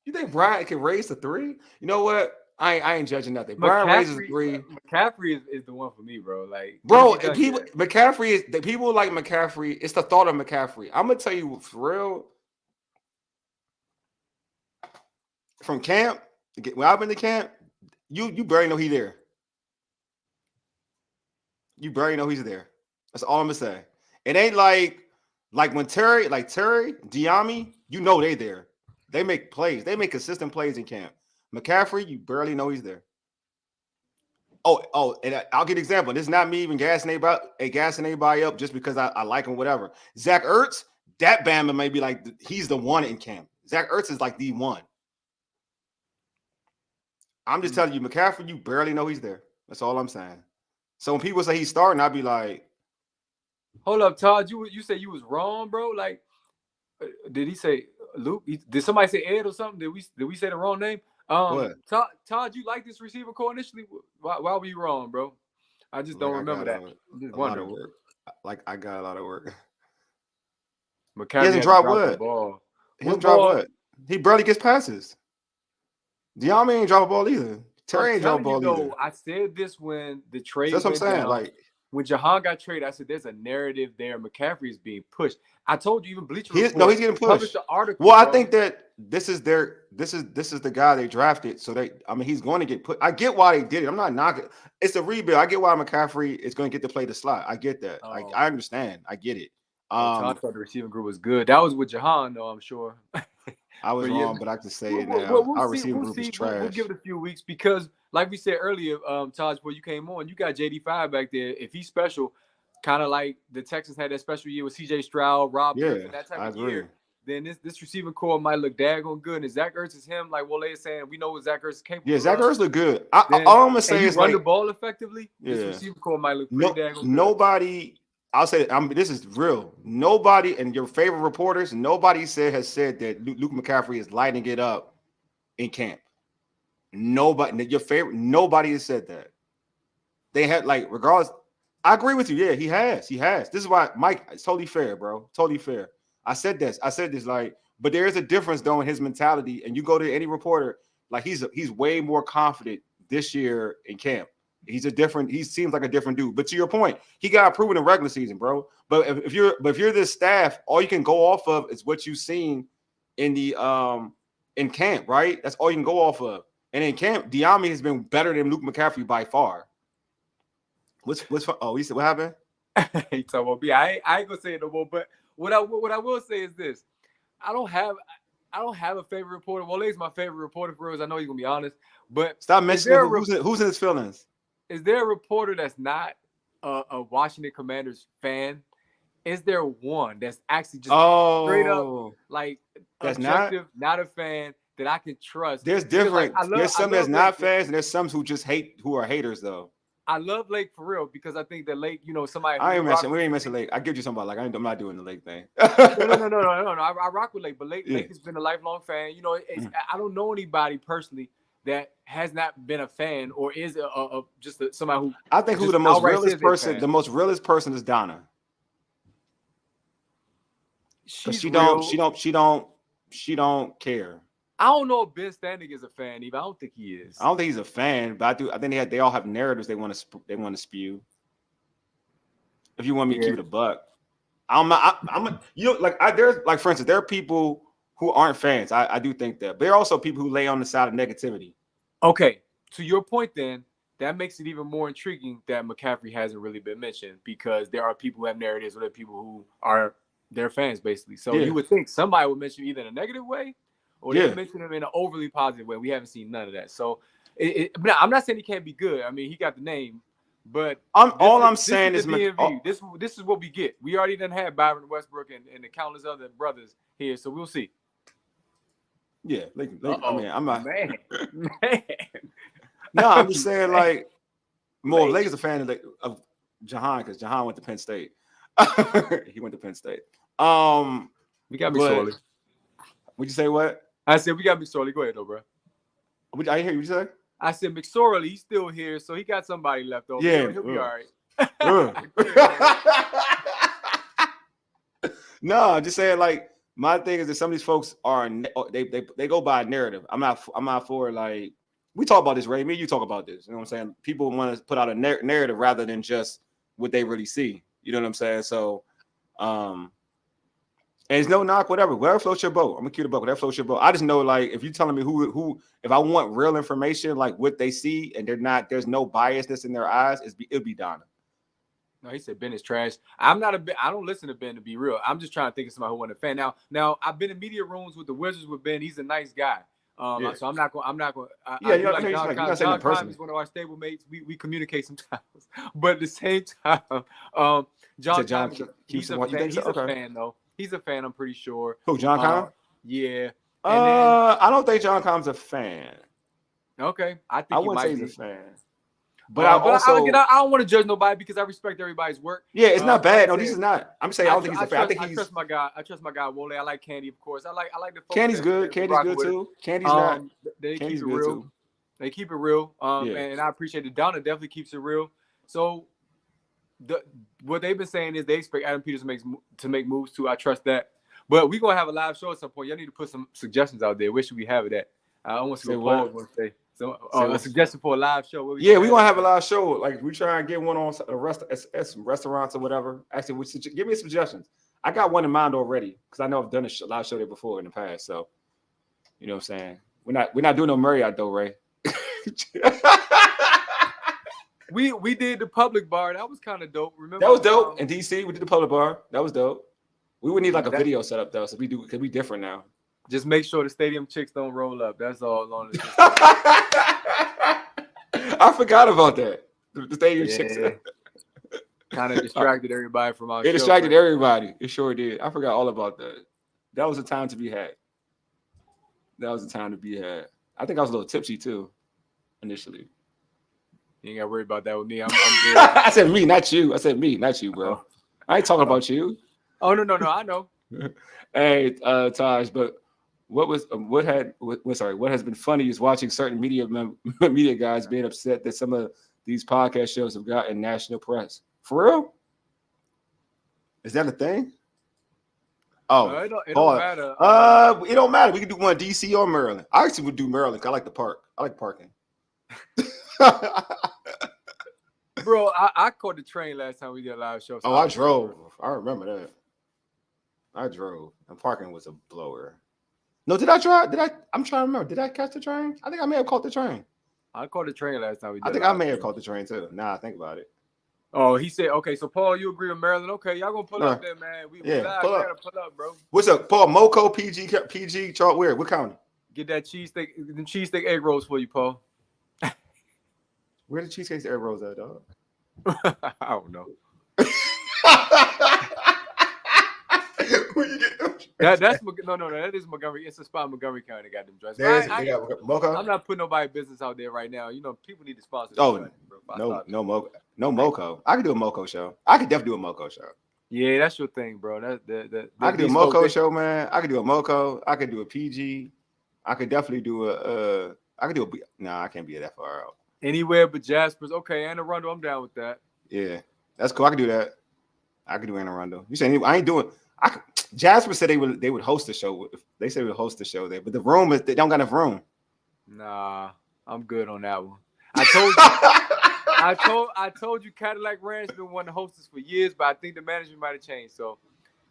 You think Bryant can raise the 3? You know what? I ain't judging nothing. Bryant raises 3. McCaffrey is the one for me, bro. Like, bro, McCaffrey is the people like McCaffrey. It's the thought of McCaffrey. I'm gonna tell you for real. from camp, when I've been to camp, you barely know he's there. You barely know he's there. That's all I'm gonna say. It ain't like when Terry, Diami, you know they there. They make plays. They make consistent plays in camp. McCaffrey, you barely know he's there. And I'll give an example. This is not me even gassing anybody up just because I like him, whatever. Zach Ertz, that Bama may be like he's the one in camp. Zach Ertz is like the one. I'm just telling you, McCaffrey, you barely know he's there. That's all I'm saying. So when people say he's starting, I'll be like, hold up, Todd. You say you was wrong, bro. Like, did he say Luke? Did somebody say Ed or something? Did we say the wrong name? what? Todd, you like this receiver core initially? Why were you wrong, bro? I just don't remember that. A lot of work. Like I got a lot of work. McCaffrey He hasn't dropped the what? ball. He hasn't dropped what? He barely gets passes. Diami ain't drop a ball either. Terry ain't drop a ball either. I said this when the trade That's what I'm saying. down. Like when Jahan got traded, I said there's a narrative there. McCaffrey is being pushed. I told you even Bleacher Report. He's getting pushed. The article, well, I think that this is the guy they drafted. So he's going to get put. I get why they did it. I'm not knocking. It's a rebuild. I get why McCaffrey is going to get to play the slot. I get that. I understand. I get it. I thought the receiving group was good. That was with Jahan, though, I'm sure. I was wrong, but I can say it now. Our receiving group is trash. We'll give it a few weeks because, like we said earlier, Taj, before you came on, you got JD5 back there. If he's special, kind of like the Texans had that special year with CJ Stroud, Rob Griffin, that type of year, then this receiving core might look daggone good. And Zach Ertz is him, like Wole is saying, we know what Zach Ertz is capable of. Yeah, Zach Ertz look good. All I'm going to say is run the ball effectively, this receiving core might look pretty daggone good. Nobody... I'll say this is real. Nobody, and your favorite reporters, nobody has said that Luke McCaffrey is lighting it up in camp. Nobody has said that. They had regardless. I agree with you. Yeah, he has. This is why Mike. It's totally fair, bro. Totally fair. I said this. But there is a difference though in his mentality. And you go to any reporter, he's way more confident this year in camp. He seems like a different dude. But to your point, he got proven in regular season, bro. But if you're this staff, all you can go off of is what you've seen in the in camp, right? That's all you can go off of. And in camp, Diami has been better than Luke McCaffrey by far. He said what happened? He talking about me. I ain't gonna say it no more. But what I will say is this: I don't have a favorite reporter. Wole is my favorite reporter for us. I know he's gonna be honest, but stop mentioning who's in his feelings. Is there a reporter that's not a Washington Commanders fan? Is there one that's actually just straight up that's objective, not a fan that I can trust? There's different. There's some that's not fans, and there's some who just who are haters though. I love Lake for real because I think that Lake, somebody. We ain't mentioning Lake. I give you somebody I'm not doing the Lake thing. No. I rock with Lake, but Lake has been a lifelong fan. I don't know anybody personally that has not been a fan or is somebody who. I think who the most realist person. The most realist person is Donna. She don't care. I don't know if Ben Standing is a fan either. I don't think he is. I don't think he's a fan, but I think they all have narratives they want to spew. If you want me to keep it a buck, there's for instance, there are people who aren't fans. I do think that, but there are also people who lay on the side of negativity. Okay, to your point, then that makes it even more intriguing that McCaffrey hasn't really been mentioned because there are people who have narratives, or there are people who are their fans, basically. So you would think somebody would mention either in a negative way. Or they mention him in an overly positive way. We haven't seen none of that. So I'm not saying he can't be good. I mean, he got the name, but I'm saying is this is what we get. We already done had Byron Westbrook and the countless other brothers here, so we'll see. Yeah, I mean, I'm not. Man. No, I'm just saying Lake is a fan of Jahan because Jahan went to Penn State. He went to Penn State. We got me sorely. Would you say what? I said we got McSorley. Go ahead, though, bro. I didn't hear you say. I said McSorley. He's still here, so he got somebody left over. Yeah, he'll be all right. No, I'm just saying. My thing is that some of these folks are they go by a narrative. I'm not for we talk about this, Ray. Me, you talk about this. You know what I'm saying? People want to put out a narrative rather than just what they really see. You know what I'm saying? So, And it's no knock, whatever floats your boat. I'm gonna keep the boat. Whatever floats your boat. I just know, like, if you're telling me who, if I want real information, like what they see, and there's no biasness in their eyes, it'll be Donna. No, he said Ben is trash. I don't listen to Ben, to be real. I'm just trying to think of somebody who wasn't a fan. Now I've been in media rooms with the Wizards with Ben. He's a nice guy. Yeah. So I'm not going. Yeah, you like John Cobb. John Cobb is one of our stable mates. We communicate sometimes, but at the same time, John Cobb, he's a fan. He's a fan though. He's a fan. I'm pretty sure. Who, John Cobb? Yeah. I don't think John Cobb's a fan. Okay, I think I wouldn't say he's a fan. But I don't want to judge nobody because I respect everybody's work. Yeah, it's not bad. No, this is not. I'm saying I don't think he's a fan. I think I trust my guy. I trust my guy Wole. I like Candy, of course. I like the folks. Candy's good. Candy's good too. Candy's not. They keep it real. Too. They keep it real. And I appreciate it. Donna definitely keeps it real. So what they've been saying is they expect Adam Peters to make moves too. I trust that. But we're gonna have a live show at some point. Y'all need to put some suggestions out there. Where should we have it at? I want to see what Paul wants to say. So a suggestion for a live show. We're gonna have a live show. Like we try and get one on at some restaurants or whatever. Actually, give me suggestions. I got one in mind already because I know I've done a live show there before in the past. So you know what I'm saying. We're not doing no Marriott though, Ray. we did the public bar. That was kind of dope. Remember that was dope in DC. We did the public bar. That was dope. We would need like a video setup though, so because we different now. Just make sure the stadium chicks don't roll up. That's all on it. I forgot about that. The stadium chicks kind of distracted everybody from our show. It distracted everybody. It sure did. I forgot all about that. That was a time to be had. I think I was a little tipsy too, initially. You ain't got to worry about that with me. I'm good. I said me, not you. I said me, not you, bro. Oh. I ain't talking about you. Oh no, I know. Hey, Taj, but what has been funny is watching certain media guys being upset that some of these podcast shows have gotten national press. For real? Is that a thing? Oh, it don't matter. It don't matter. We can do one DC or Maryland. I actually would do Maryland because I like the park. I like parking. Bro, I caught the train last time we did a live show. So I drove. I remember that. I drove. And parking was a blower. No, did I drive? I'm trying to remember. Did I catch the train? I think I may have caught the train. I caught the train last time we did. I think I may have caught the train too. Nah, I think about it. Oh, he said, okay, so Paul, you agree with Maryland? Okay, y'all gonna pull up there, man. Pull up, bro. What's up, Paul? Moco, PG, Chart, where? What county? Get that cheesesteak egg rolls for you, Paul. Where the cheesesteak egg rolls at, dog? I don't know. That is Montgomery. It's a spot in Montgomery County. Got them dressed. I'm not putting nobody business out there right now. You know, people need to sponsor. No Moco. I could do a Moco show. I could definitely do a Moco show. Yeah, that's your thing, bro. I could do a Moco show, man. I could do a Moco. I could do a PG. I could definitely do a. I could do a. Nah, I can't be that far out. Anywhere but Jasper's. Okay, Anne Arundel. I'm down with that. Yeah, that's cool. I could do that. I could do Anne Arundel. You saying I ain't doing? Jasper said they would host the show. They said they would host the show there, but the room they don't got enough room. Nah, I'm good on that one. I told you Cadillac Ranch been wanting to host us for years, but I think the management might have changed. So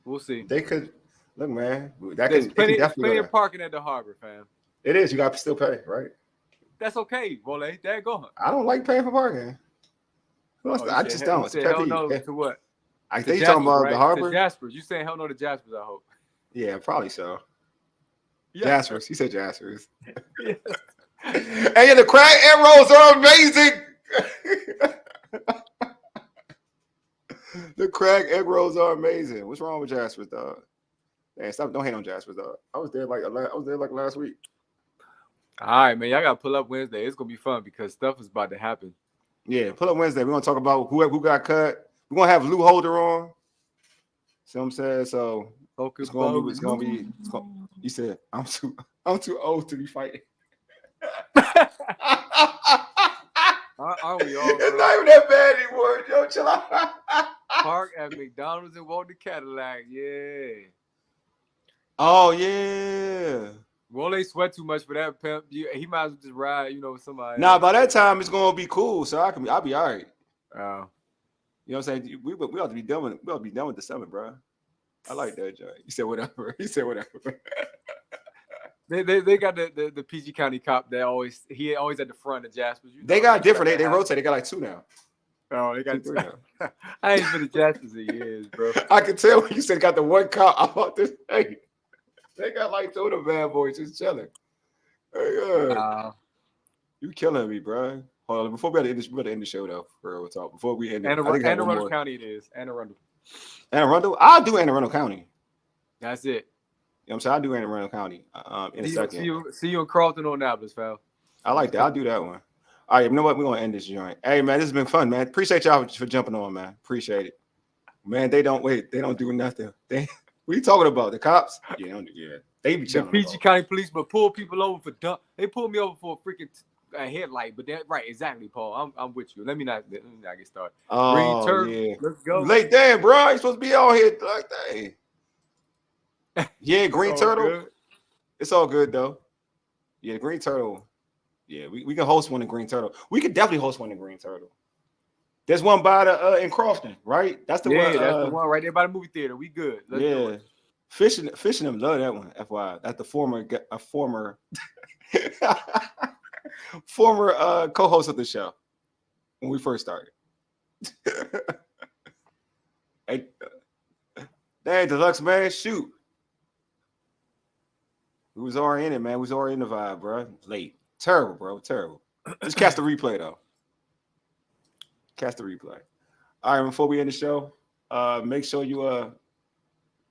we'll see. They could look, man. There's plenty of parking at the harbor, fam. It is. You got to still pay, right? That's okay, Wole. There go. I don't like paying for parking. I just don't. Hell no to what? I think you're talking about the harbor. To Jaspers. You saying hell no to Jaspers, I hope. Yeah, probably so. Yeah. Jaspers. He said Jaspers. Yeah. And the crab egg rolls are amazing. The crab egg rolls are amazing. What's wrong with Jaspers, dog? Man, stop! Don't hate on Jaspers, dog. I was there like last week. All right, man. Y'all gotta pull up Wednesday. It's gonna be fun because stuff is about to happen. Yeah, pull up Wednesday. We're gonna talk about who got cut. We're gonna have Lou Holder on. See what I'm saying? So it's gonna be. You said I'm too old to be fighting. Aren't we all? It's not even that bad anymore. Yo, chill out. Park at McDonald's and Walter Cadillac. Yeah. Oh yeah. Wole sweat too much for that pimp. He might as well just ride, with somebody. Nah, by that time it's gonna be cool. So I'll be all right. Oh. You know what I'm saying? We ought to be done with the summit, bro. I like that joint. He said whatever. He said whatever. They got the PG County cop that always at the front of Jasper's. You know, They got different. They rotate. They got like 2 now. Oh, they got 2, 3 now. I ain't been to Jasper's in years, bro. I can tell when you said got the one cop. I thought this. Hey, they got like 2 of the bad boys just chilling. Hey, you killing me, bro. Hold on. Before we end the show though, for real talk. Before we end it, Anne Arundel County it is. Anne Arundel. Anne Arundel? I'll do Anne Arundel County. That's it. You know what I'm saying? I'll do Anne Arundel County in a second. See you in Carlton or Annapolis, pal. I like that. I'll do that one. All right, you know what? We're going to end this joint. Hey, man, this has been fun, man. Appreciate y'all for jumping on, man. Appreciate it. Man, they don't do nothing. What are you talking about? The cops? Yeah, they be chilling. The PG County policemen pull people over for dump. They pulled me over for a freaking headlight, but that right, exactly, Paul. I'm with you. Let me not get started. Oh, Green turf, yeah. let's go. Late damn, bro. You supposed to be out here like that. Yeah, Green Turtle. Good. It's all good though. Yeah, Green Turtle. Yeah, we can host one in Green Turtle. We could definitely host one in Green Turtle. There's one by the in Crofton, right? That's the one. Yeah, that's the one right there by the movie theater. We good. Let's do it. Fishing them love that one. FYI, that's the former former co-host of the show when we first started. Hey, dang, Deluxe, man, shoot. We was already in it, man. We was already in the vibe, bro. Late. Terrible, bro. Terrible. Just catch the replay, though. Catch the replay. All right, before we end the show, make sure you,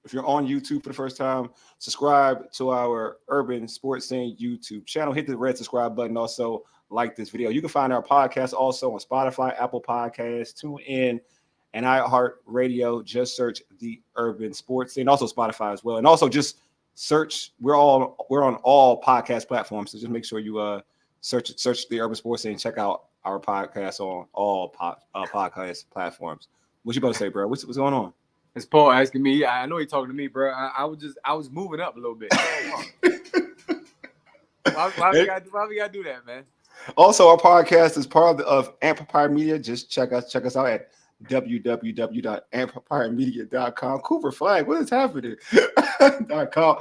if you're on YouTube for the first time, subscribe to our Urban Sports Scene YouTube channel. Hit the red subscribe button. Also, like this video. You can find our podcast also on Spotify, Apple Podcasts, TuneIn, and iHeartRadio. Just search the Urban Sports Scene. Also Spotify as well. And also just search. We're on all podcast platforms. So just make sure you search the Urban Sports Scene. Check out our podcast on all podcast platforms. What you about to say, bro? What's going on? It's Paul asking me. I know he's talking to me, bro. I was moving up a little bit. Why we gotta do that, man? Also, our podcast is part of Amplifier Media. Just check us out at www.amplifiermedia.com. Cooper Flag, what is happening? .com.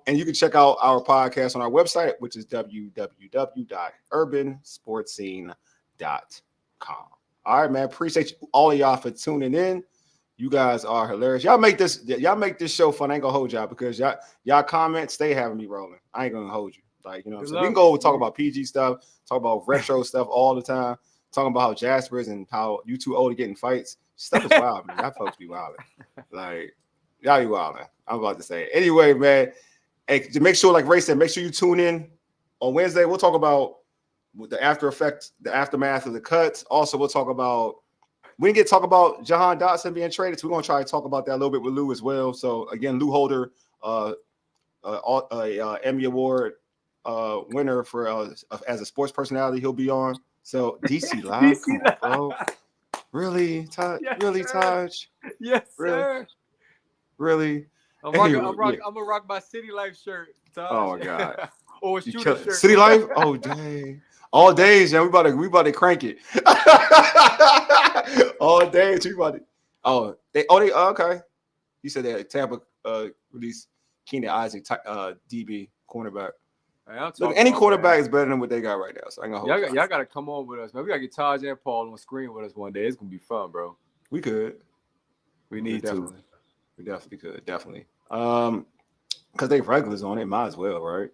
And you can check out our podcast on our website, which is www.urbansportscene.com. All right, man. Appreciate all of y'all for tuning in. You guys are hilarious. Y'all make this show fun. I ain't gonna hold y'all because y'all comments stay having me rolling. I ain't gonna hold you. Like, you know what I'm saying? We can go talk about PG stuff, talk about retro stuff all the time, talking about how Jasper's and how you too old to get in fights. Stuff is wild, man. Y'all folks be wilding. Like, y'all be wilding. I'm about to say. Anyway, man, hey, to make sure, like Ray said, make sure you tune in on Wednesday. We'll talk about the after effects, the aftermath of the cuts. Also, we'll talk about we didn't get to talk about Jahan Dotson being traded, so we're gonna try to talk about that a little bit with Lou as well. So again, Lou Holder, Emmy Award winner for as a sports personality, he'll be on. So DC Live, come on, bro. Really, Taj? Yes, really, sir. Taj? Yes, Really? sir. Really? I'm gonna rock my City Life shirt, Taj. Oh my God. Or a You shooter kill- shirt. City Life? Oh dang. All days, yeah. We about to crank it. All days, we about to. Okay. You said that Tampa released Keenan Isaac, DB cornerback. Man, Look, any quarterback is better than what they got right now. So I'm gonna y'all gotta come on with us, man. We gotta get Taj and Paul on screen with us one day. It's gonna be fun, bro. We could. We need to. We definitely could. Definitely. Because they regulars on it, might as well, right?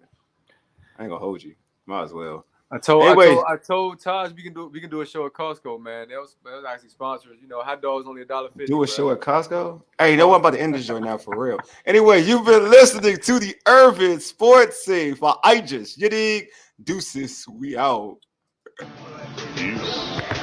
I ain't gonna hold you. Might as well. I told Taj we can do a show at Costco, man. That was actually sponsors. You know, hot dogs only $1.50. Do a show at Costco? Hey, you know what? I'm about to end this joint now for real. Anyway, you've been listening to the Urban Sports Scene for Aegis. You dig? Deuces, we out. Peace.